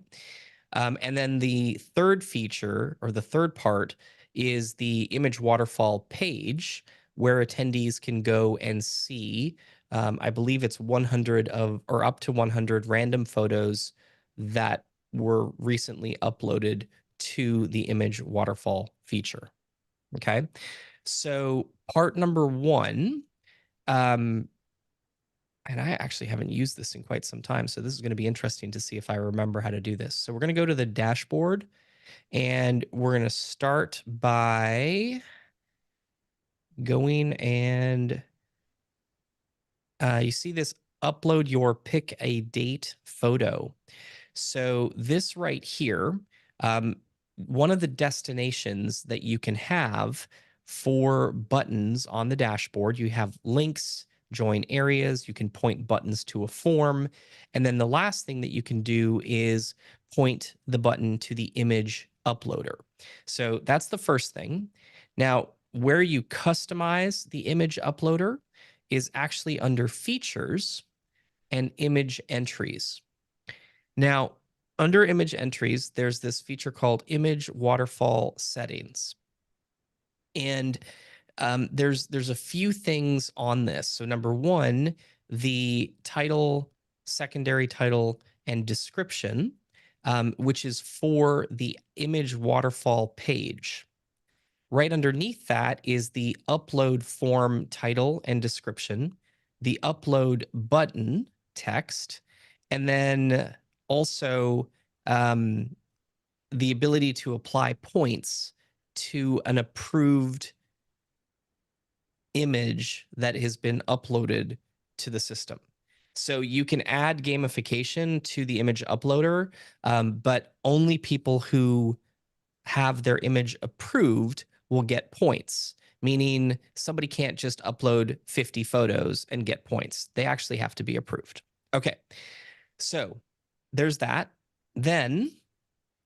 And then the third feature or the third part is the image waterfall page where attendees can go and see, I believe it's 100 or up to 100 random photos that were recently uploaded to the image waterfall feature. Okay. So part number one, and I actually haven't used this in quite some time, so this is going to be interesting to see if I remember how to do this. So we're going to go to the dashboard, and we're going to start by going and you see this upload your pick a date photo. So this right here, one of the destinations that you can have for buttons on the dashboard, you have links, join areas, you can point buttons to a form. And then the last thing that you can do is point the button to the image uploader. So that's the first thing. Now, where you customize the image uploader is actually under features and image entries. Now, under image entries, there's this feature called image waterfall settings. And there's a few things on this. So number one, the title, secondary title, and description, which is for the image waterfall page. Right underneath that is the upload form title and description, the upload button text, and then also the ability to apply points to an approved image that has been uploaded to the system. So you can add gamification to the image uploader, but only people who have their image approved will get points, meaning somebody can't just upload 50 photos and get points. They actually have to be approved. Okay, so there's that. Then,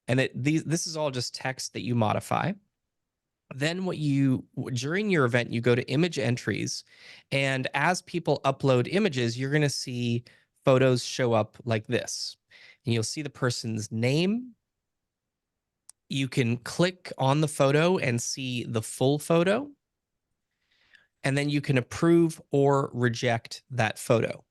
this is all just text that you modify. Then during your event, you go to image entries, and as people upload images, you're going to see photos show up like this. And you'll see the person's name. You can click on the photo and see the full photo, and then you can approve or reject that photo.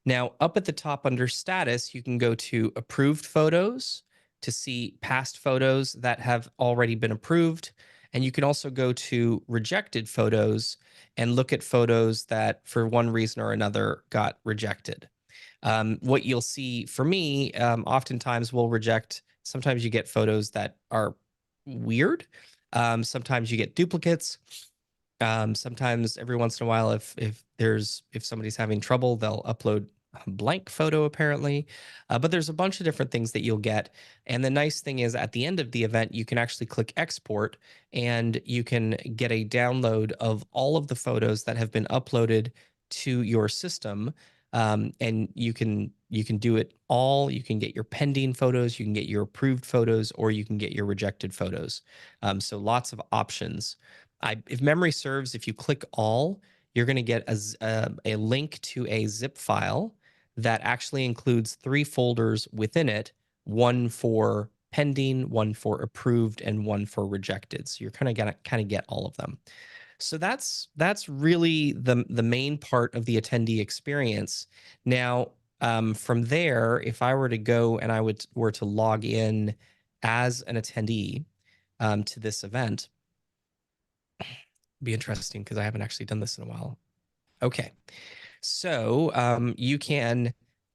Now, up at the top under status, you can go to approved photos to see past photos that have already been approved. And you can also go to rejected photos and look at photos that for one reason or another got rejected. What you'll see for me, oftentimes we'll reject, sometimes you get photos that are weird. Sometimes you get duplicates. Sometimes every once in a while, if somebody's having trouble, they'll upload a blank photo apparently. But there's a bunch of different things that you'll get. And the nice thing is at the end of the event, you can actually click export and you can get a download of all of the photos that have been uploaded to your system. And you can do it all. You can get your pending photos, you can get your approved photos, or you can get your rejected photos. So lots of options. If memory serves, if you click all, you're going to get a link to a zip file that actually includes 3 folders within it, one for pending, one for approved, and one for rejected. So you're kind of gonna get all of them. So that's really the main part of the attendee experience. Now, from there, if I were to go and were to log in as an attendee to this event, be interesting because I haven't actually done this in a while. Okay, so you can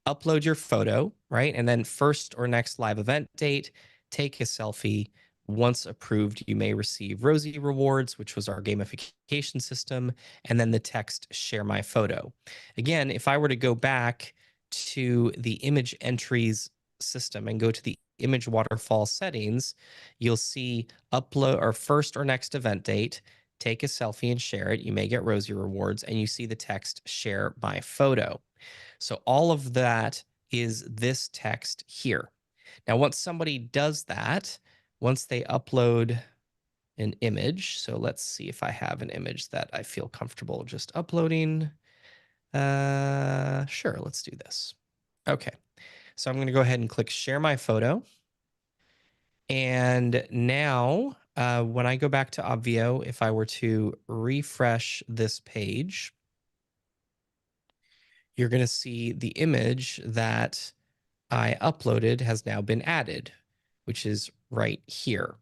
upload your photo, right? And then first or next live event date, take a selfie. Once approved, you may receive Rosie rewards, which was our gamification system, and then the text share my photo. Again, if I were to go back to the image entries system and go to the image waterfall settings, you'll see upload or first or next event date, take a selfie and share it. You may get Rosie rewards, and you see the text share my photo. So all of that is this text here. Now, once somebody does that, once they upload an image, so let's see if I have an image that I feel comfortable just uploading. Sure, let's do this. Okay, so I'm going to go ahead and click share my photo. And now when I go back to Obvio, if I were to refresh this page, you're going to see the image that I uploaded has now been added, which is right here.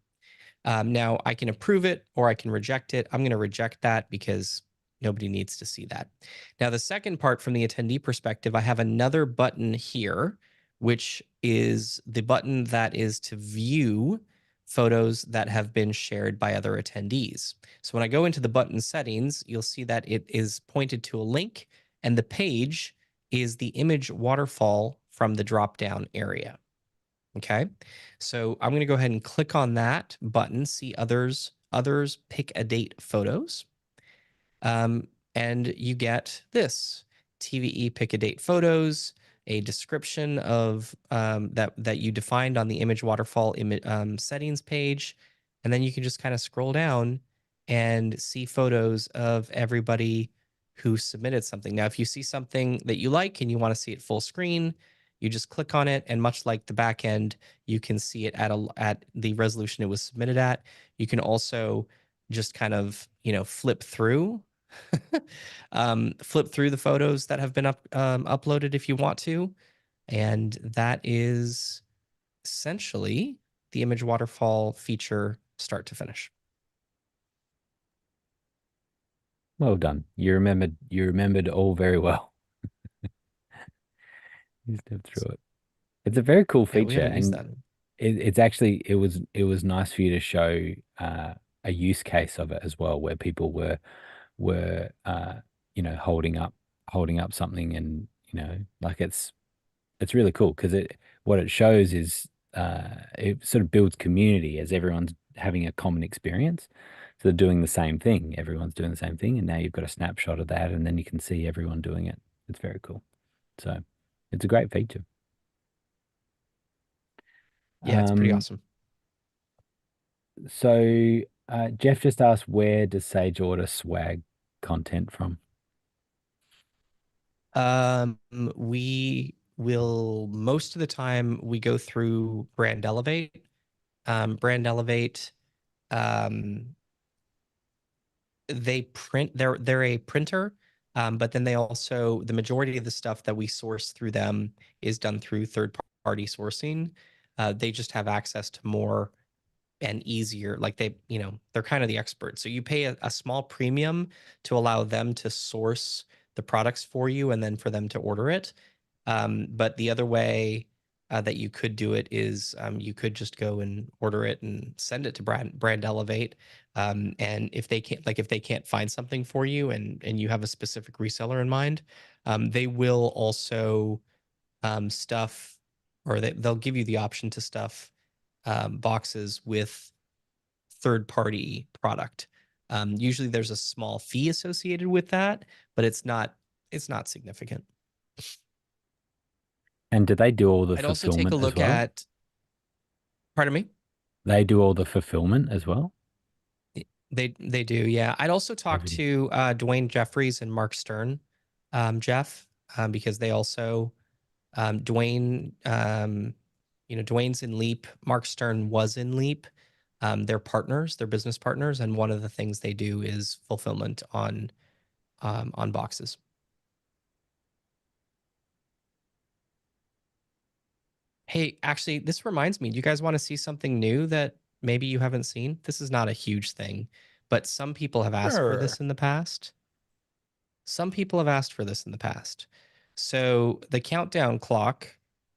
Now I can approve it or I can reject it. I'm going to reject that because nobody needs to see that. Now, the second part from the attendee perspective, I have another button here, which is the button that is to view photos that have been shared by other attendees. So when I go into the button settings, you'll see that it is pointed to a link, and the page is the image waterfall from the drop-down area. Okay, so I'm going to go ahead and click on that button, see others pick a date photos. And you get this TVE pick a date photos, a description of that you defined on the image waterfall settings page. And then you can just kind of scroll down and see photos of everybody who submitted something. Now, if you see something that you like and you want to see it full screen, you just click on it, and much like the back end, you can see it at the resolution it was submitted at. You can also just kind of, flip through the photos that have been uploaded if you want to. And that is essentially the image waterfall feature start to finish.
Well done. You remembered all very well. You stepped through it. It's a very cool
Yeah, we
feature,
haven't used
and
that.
it's actually it was nice for you to show a use case of it as well, where people were holding up something and like it's really cool because what it shows is it sort of builds community as everyone's having a common experience. So they're doing the same thing. Everyone's doing the same thing, and now you've got a snapshot of that, and then you can see everyone doing it. It's very cool. So it's a great feature.
Yeah, it's pretty
Um,
awesome.
so Jeff just asked, where does Sage order swag content from?
We will most of the time we go through Brand Elevate. Brand Elevate, um, they print. They're a printer, but then they also the majority of the stuff that we source through them is done through third-party sourcing. They just have access to more and easier. Like they're kind of the experts. So you pay a small premium to allow them to source the products for you and then for them to order it. But the other way that you could do it is you could just go and order it and send it to Brand Elevate. And if they can't find something for you and you have a specific reseller in mind, they will also stuff, or they'll give you the option to stuff boxes with third-party product. Usually there's a small fee associated with that, but it's not significant.
And do they do all the
I'd also take a
fulfillment as
look
well?
at, pardon me?
They do all the fulfillment as well?
They do, yeah. I'd also talk
Everything.
to Dwayne Jeffries and Mark Stern, Jeff, because they also Dwayne, Dwayne's in Leap. Mark Stern was in Leap. They're partners, they're business partners, and one of the things they do is fulfillment on boxes. Hey, actually, this reminds me, do you guys want to see something new that maybe you haven't seen? This is not a huge thing, but some people have asked for this in the past. Some people have asked for this in the past. So the countdown clock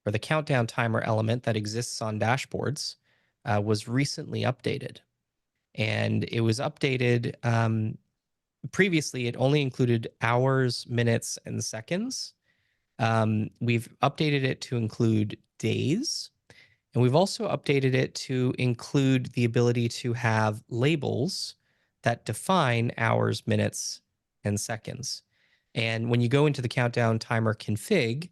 or the countdown timer element that exists on dashboards was recently updated. And it was updated previously, it only included hours, minutes, and seconds. We've updated it to include days. And we've also updated it to include the ability to have labels that define hours, minutes, and seconds. And when you go into the countdown timer config,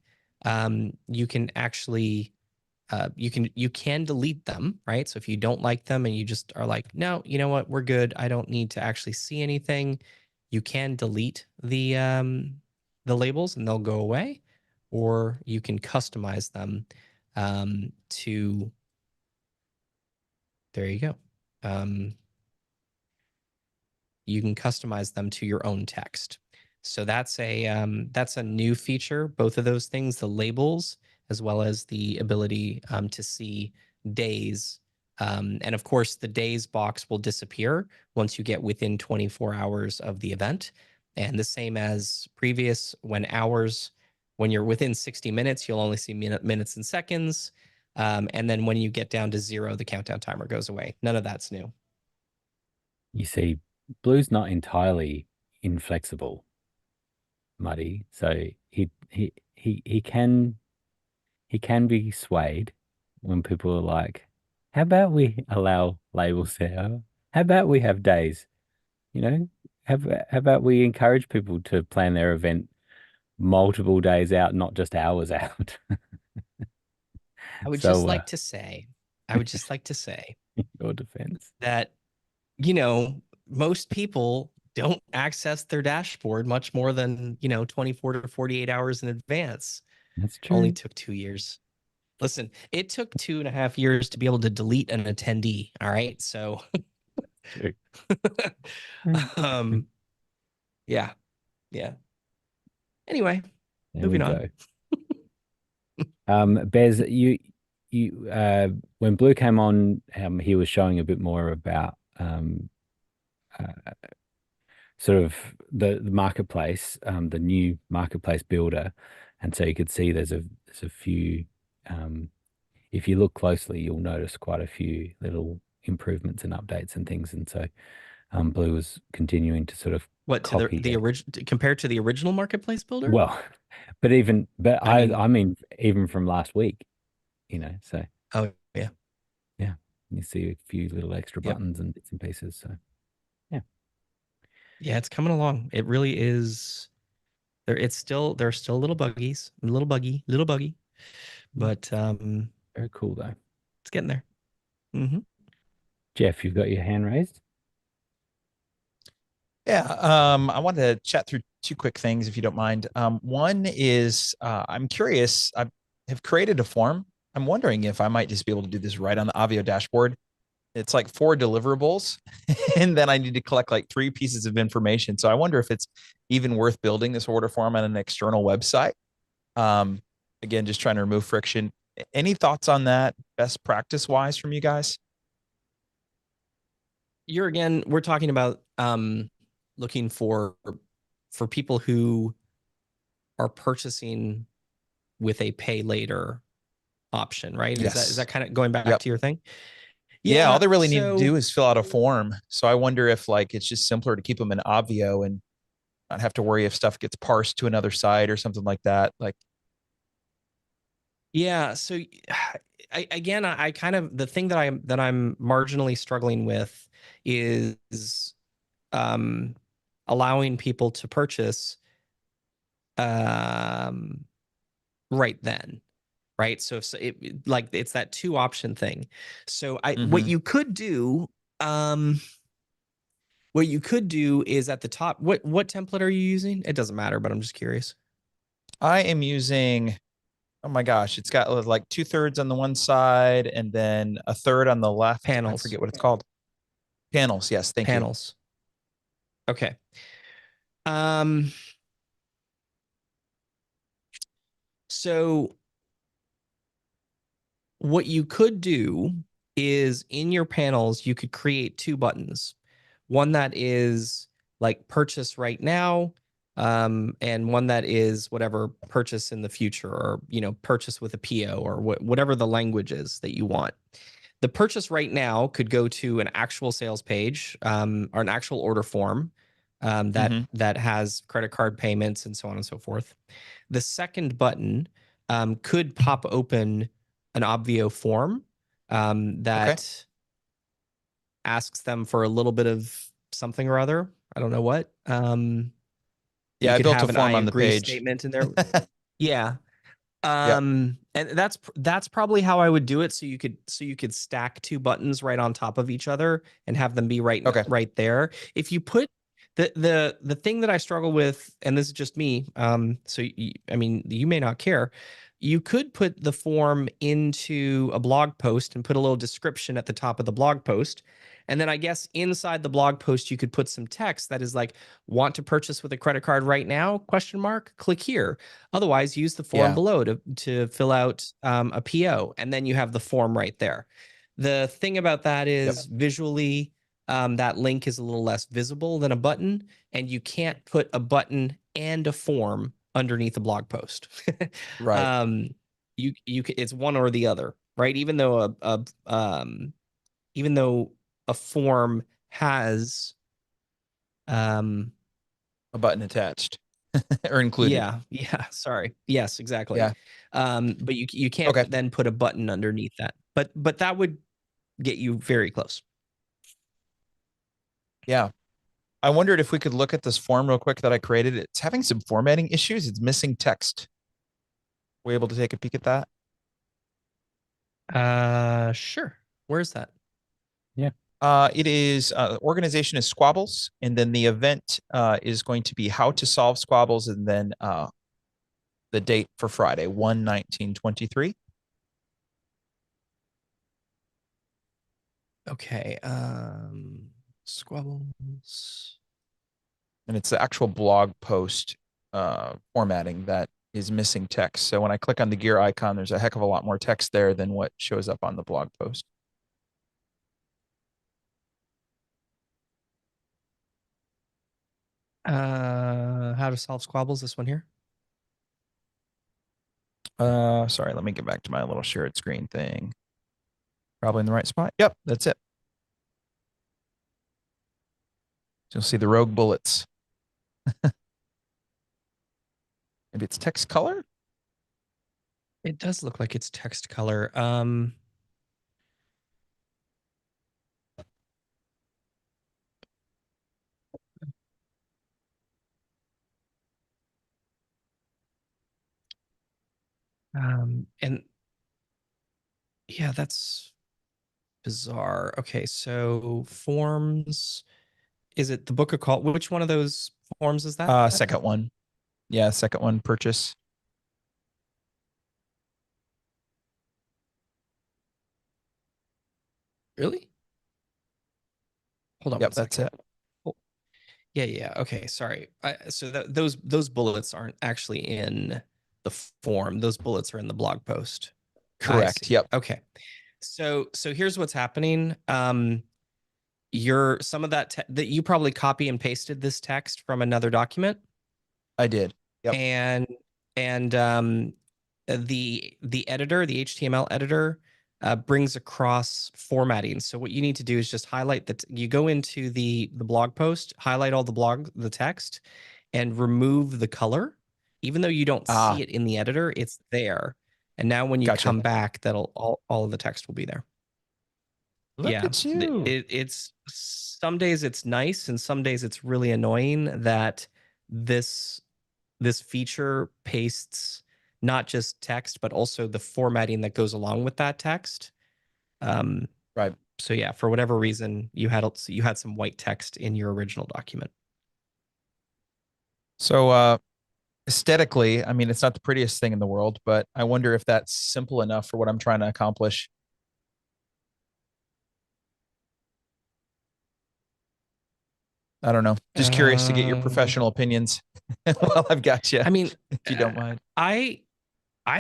you can actually you can delete them, right? So if you don't like them and you just are like, no, you know what, we're good. I don't need to actually see anything. You can delete the labels and they'll go away, or you can customize them to. There you go. You can customize them to your own text. So that's a new feature. Both of those things, the labels as well as the ability to see days. And of course, the days box will disappear once you get within 24 hours of the event. And the same as previous, when you're within 60 minutes, you'll only see minutes and seconds. And then when you get down to 0, the countdown timer goes away. None of that's new.
You see, Blue's not entirely inflexible, Muddy. So he can be swayed when people are like, how about we allow labels there? How about we have days? You know, how about we encourage people to plan their event multiple days out, not just hours out?
I would just
So,
like to say, I would just like to say
your defense.
that, most people don't access their dashboard much more than, 24 to 48 hours in advance.
That's
Only
true.
took 2 years. Listen, it took 2.5 years to be able to delete an attendee. All right. So,
True.
um, yeah. Yeah. Anyway,
There we
moving on.
go. Bez, when Blue came on, he was showing a bit more about uh, sort of the marketplace, the new marketplace builder, and so you could see there's a few. If you look closely, you'll notice quite a few little improvements and updates and things, and so Blue was continuing to sort of
What to
copy
the
it.
original compared to the original marketplace builder?
Well, but
I mean,
I mean, even from last week, so
oh yeah,
yeah, you see a few little extra
yep,
buttons and bits and pieces. So yeah,
yeah, it's coming along. It really is. There's still little buggies, little buggy, but
very cool though.
it's getting there. Mm-hmm.
Jeff, you've got your hand raised.
Yeah, I wanted to chat through two quick things, if you don't mind. One is I'm curious. I have created a form. I'm wondering if I might just be able to do this right on the Avio dashboard. It's like 4 deliverables, and then I need to collect like 3 pieces of information. So I wonder if it's even worth building this order form on an external website. Um, Again, just trying to remove friction. Any thoughts on that, best practice wise, from you guys?
We're talking about looking for people who are purchasing with a pay later option, right? Is
Yes.
that kind of going back
Yep.
to your thing?
Yeah, all they really need to
so
do is fill out a form. So I wonder if like it's just simpler to keep them in Obvio and not have to worry if stuff gets parsed to another site or something like that. Like,
yeah, so I kind of the thing that I'm marginally struggling with is um allowing people to purchase um right then. Right. So if like it's that 2 option thing. So
mhm.
um what you could do is at the top, what template are you using? It doesn't matter, but I'm just curious.
I am using, oh my gosh, it's got like 2/3 on the one side and then a third on the left. I
Panels.
forget what it's called. Panels. Yes. Thank you.
Panels. Okay. Um so what you could do is in your panels, you could create 2 buttons. One that is like purchase right now, and one that is whatever purchase in the future, or purchase with a PO, or whatever the language is that you want. The purchase right now could go to an actual sales page, or an actual order form,
Mhm.
that has credit card payments and so on and so forth. The second button could pop open an Obvio form
Okay.
that asks them for a little bit of something or other. I don't know what.
Yeah,
You
I
could
built a
have an I
form on the
agree
page.
statement in there. Yeah.
Yep.
And that's probably how I would do it. So you could stack 2 buttons right on top of each other and have them be
Okay.
right there. If you put the thing that I struggle with, and this is just me, so I mean, you may not care. You could put the form into a blog post and put a little description at the top of the blog post. And then I guess inside the blog post, you could put some text that is like, want to purchase with a credit card right now? Question mark. Click here. Otherwise, use the form
Yeah.
below to fill out a PO, and then you have the form right there. The thing about that
Yep.
is visually, that link is a little less visible than a button, and you can't put a button and a form underneath a blog post.
Right.
It's one or the other, right? Even though a form has um
A button attached or included.
yeah, sorry. Yes, exactly.
Yeah.
But you can't
Okay.
then put a button underneath that. But that would get you very close.
Yeah. I wondered if we could look at this form real quick that I created. It's having some formatting issues. It's missing text. We able to take a peek at that?
Sure. Where's that?
Yeah.
It is organization is squabbles, and then the event is going to be how to solve squabbles, and then the date for Friday, 1/19/23.
Okay. Squabbles.
And it's the actual blog post formatting that is missing text. So when I click on the gear icon, there's a heck of a lot more text there than what shows up on the blog post.
How to solve squabbles, this one here.
Sorry, let me get back to my little shared screen thing. Probably in the right spot. Yep, that's it. You'll see the rogue bullets. Maybe it's text color.
It does look like it's text color. And yeah, that's bizarre. Okay, so forms. Is it the book of call? Which one of those forms is that?
Second one. Yeah, second one, purchase.
Really? Hold on one
Yep, that's
second.
it.
Oh, yeah. Okay, sorry. So those bullets aren't actually in the form. Those bullets are in the blog post. I
Correct.
see.
Yep.
Okay. So here's what's happening. Some of that you probably copy and pasted this text from another document.
I did. Yep.
And the editor, the HTML editor, brings across formatting. So what you need to do is just highlight that. You go into the blog post, highlight all the text, and remove the color. Even though you don't see it in the editor, it's there. And now when you
Gotcha.
come back, that'll all of the text will be there.
Look at you.
It's some days it's nice, and some days it's really annoying that this feature pastes not just text, but also the formatting that goes along with that text.
Right.
So yeah, for whatever reason, you had some white text in your original document.
So aesthetically, I mean, it's not the prettiest thing in the world, but I wonder if that's simple enough for what I'm trying to accomplish. I don't know. Just curious to get your professional opinions while I've got you.
I mean,
if you don't mind.
I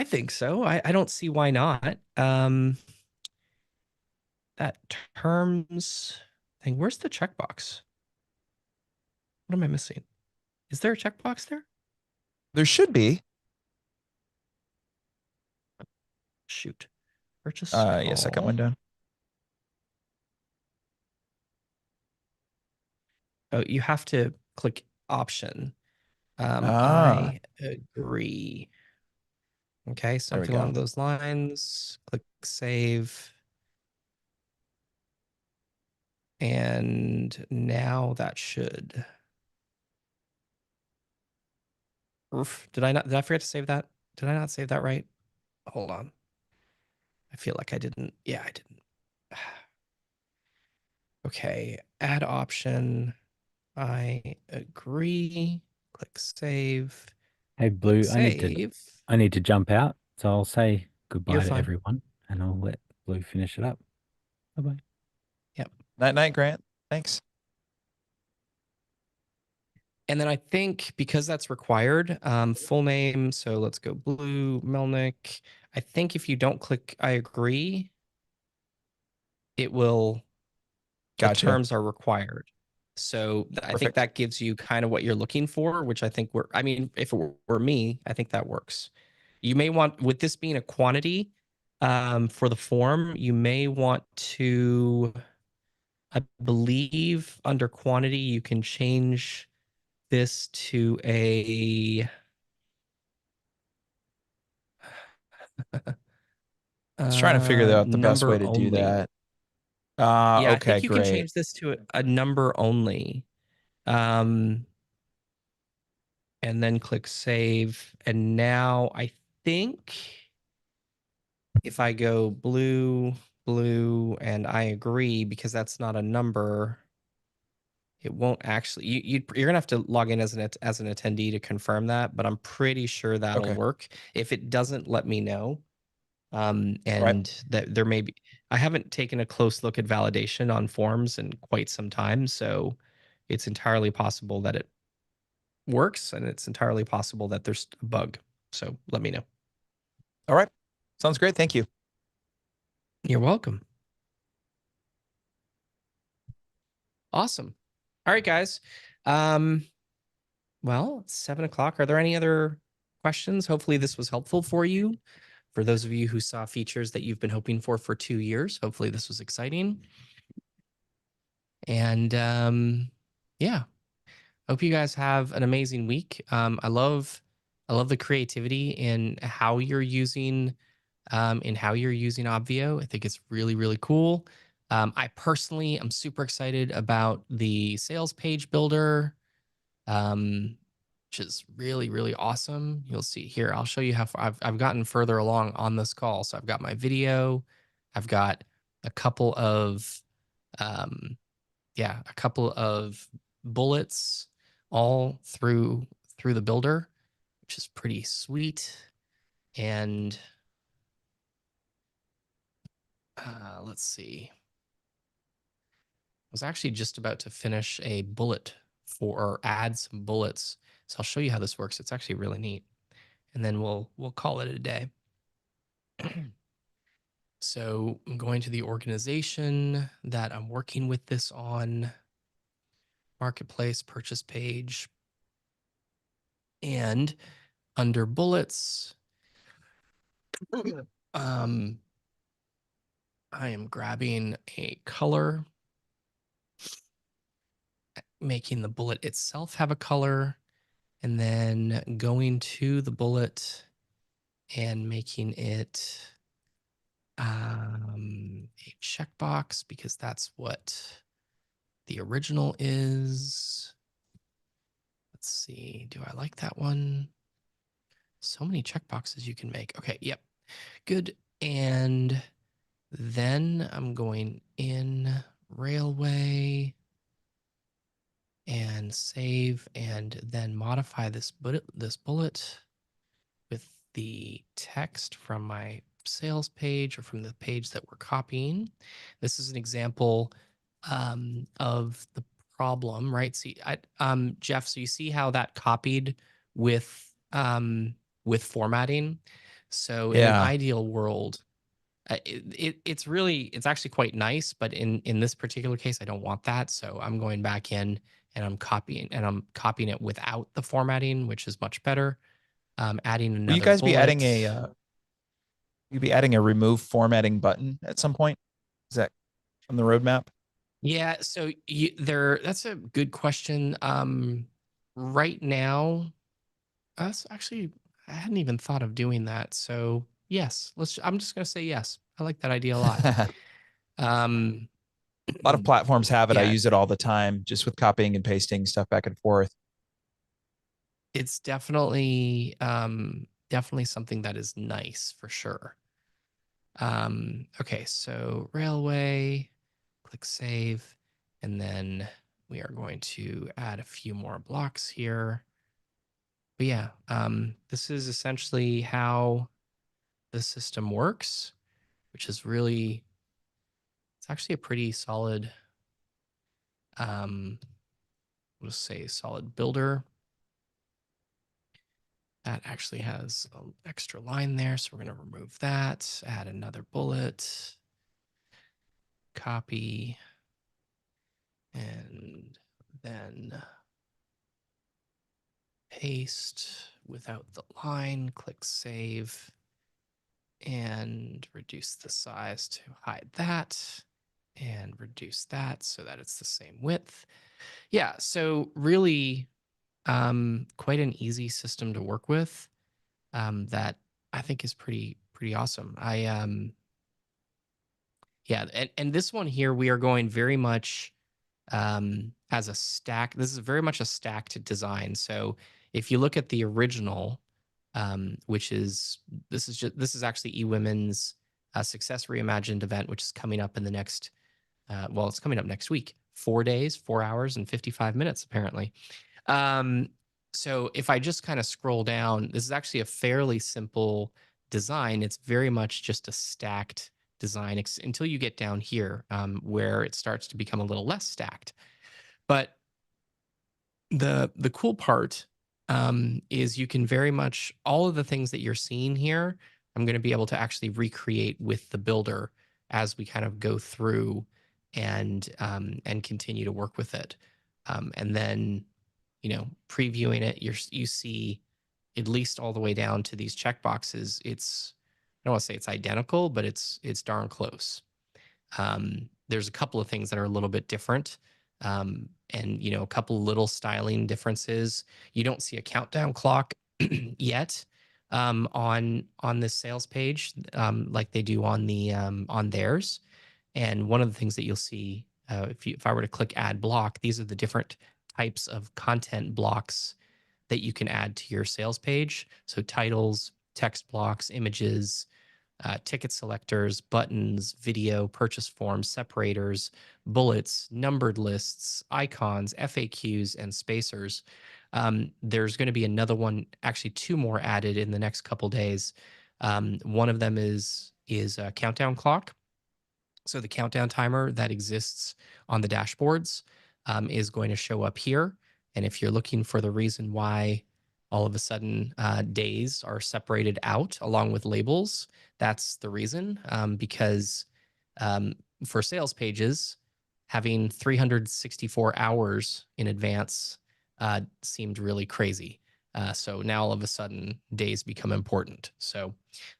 think so. I don't see why not. That terms thing. Where's the checkbox? What am I missing? Is there a checkbox there?
There should be.
Shoot. Purchase
Yeah, second one down.
Oh, you have to click option. I agree. Okay, something along those lines. Click save. And now that should. Oof. Did I forget to save that? Did I not save that right? Hold on. I feel like I didn't. Yeah, I didn't. Okay, add option. I agree. Click save.
Hey, Blue,
Save.
I need to jump out, so I'll say goodbye
You're
to
fine.
everyone, and I'll let Blue finish it up. Bye-bye.
Yep.
Night, Grant. Thanks.
And then I think because that's required, full name. So let's go Blue Melnick. I think if you don't click I agree, it will, the terms are required. So I think that gives you kind of what you're looking for, which I think I mean, if it were me, I think that works. You may want, with this being a quantity for the form, you may want to, I believe under quantity, you can change this to a
I was trying to figure out the best way to do that.
Yeah,
okay,
I think you
great.
can change this to a number only. And then click save. And now I think if I go blue, and I agree, because that's not a number, it won't actually, you're gonna have to log in as an attendee to confirm that, but I'm pretty sure that'll work. If it doesn't, let me know. And that there may be, I haven't taken a close look at validation on forms in quite some time, so it's entirely possible that it works, and it's entirely possible that there's a bug. So let me know.
All right. Sounds great. Thank you.
You're welcome. Awesome. All right, guys. Well, it's 7 o'clock. Are there any other questions? Hopefully this was helpful for you. For those of you who saw features that you've been hoping for 2 years, hopefully this was exciting. And yeah, hope you guys have an amazing week. I love the creativity in how you're using Obvio. I think it's really, really cool. I personally am super excited about the sales page builder, which is really, really awesome. You'll see here. I'll show you how far I've gotten further along on this call. So I've got my video. I've got a couple of um, a couple of bullets all through the builder, which is pretty sweet. And let's see. I was actually just about to finish a bullet or add some bullets. So I'll show you how this works. It's actually really neat. And then we'll call it a day. So I'm going to the organization that I'm working with this on, marketplace purchase page. And under bullets, I am grabbing a color, making the bullet itself have a color, and then going to the bullet and making it a checkbox, because that's what the original is. Let's see. Do I like that one? So many checkboxes you can make. Okay. Yep. Good. And then I'm going in railway and save, and then modify this bullet with the text from my sales page or from the page that we're copying. This is an example of the problem, right? See, Jeff, so you see how that copied with formatting. So in an ideal world, it's actually quite nice, but in this particular case, I don't want that. So I'm going back in and I'm copying it without the formatting, which is much better. Adding
Will you
another
guys be adding
bullet.
you'll be adding a remove formatting button at some point? Is that on the roadmap?
Yeah, so that's a good question. Right now, that's actually, I hadn't even thought of doing that. So yes, I'm just gonna say yes. I like that idea a lot.
A
Um,
lot of platforms have it. I
yeah,
use it all the time, just with copying and pasting stuff back and forth.
it's definitely something that is nice for sure. Okay, so railway, click save, and then we are going to add a few more blocks here. But yeah, this is essentially how the system works, which is really, it's actually a pretty solid, let's say solid builder. That actually has an extra line there, so we're going to remove that, add another bullet, copy, and then paste without the line, click save, and reduce the size to hide that, and reduce that so that it's the same width. Yeah, so really quite an easy system to work with, that I think is pretty awesome. Yeah, and this one here, we are going very much as a stack. This is very much a stacked design. So if you look at the original, which is this is actually eWomen's Success Reimagined event, which is coming up in the next it's coming up next week. 4 days, 4 hours, and 55 minutes, apparently. So if I just kind of scroll down, this is actually a fairly simple design. It's very much just a stacked design until you get down here, where it starts to become a little less stacked. But the cool part is you can very much, all of the things that you're seeing here, I'm going to be able to actually recreate with the builder as we kind of go through and continue to work with it. And then, previewing it, you see at least all the way down to these checkboxes. I don't want to say it's identical, but it's darn close. There's a couple of things that are a little bit different. And, a couple little styling differences. You don't see a countdown clock yet on this sales page like they do on the on theirs. And one of the things that you'll see if I were to click add block, these are the different types of content blocks that you can add to your sales page. So titles, text blocks, images, ticket selectors, buttons, video, purchase forms, separators, bullets, numbered lists, icons, FAQs, and spacers. There's going to be another one, actually two more added in the next couple days. One of them is a countdown clock. So the countdown timer that exists on the dashboards is going to show up here. And if you're looking for the reason why all of a sudden days are separated out along with labels, that's the reason. Because for sales pages, having 364 hours in advance seemed really crazy. So now all of a sudden days become important. So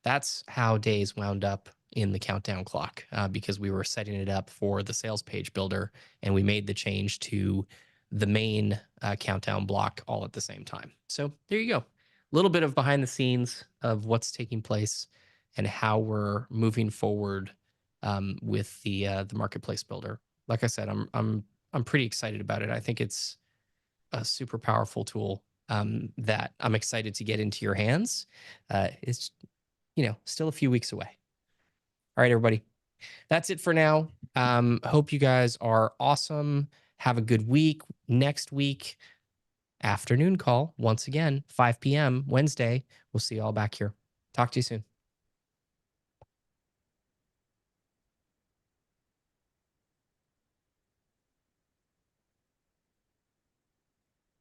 that's how days wound up in the countdown clock because we were setting it up for the sales page builder and we made the change to the main countdown block all at the same time. So there you go. A little bit of behind the scenes of what's taking place and how we're moving forward with the marketplace builder. Like I said, I'm pretty excited about it. I think it's a super powerful tool that I'm excited to get into your hands. It's still a few weeks away. All right, everybody. That's it for now. Hope you guys are awesome. Have a good week. Next week, afternoon call, once again, 5 p.m. Wednesday. We'll see you all back here. Talk to you soon.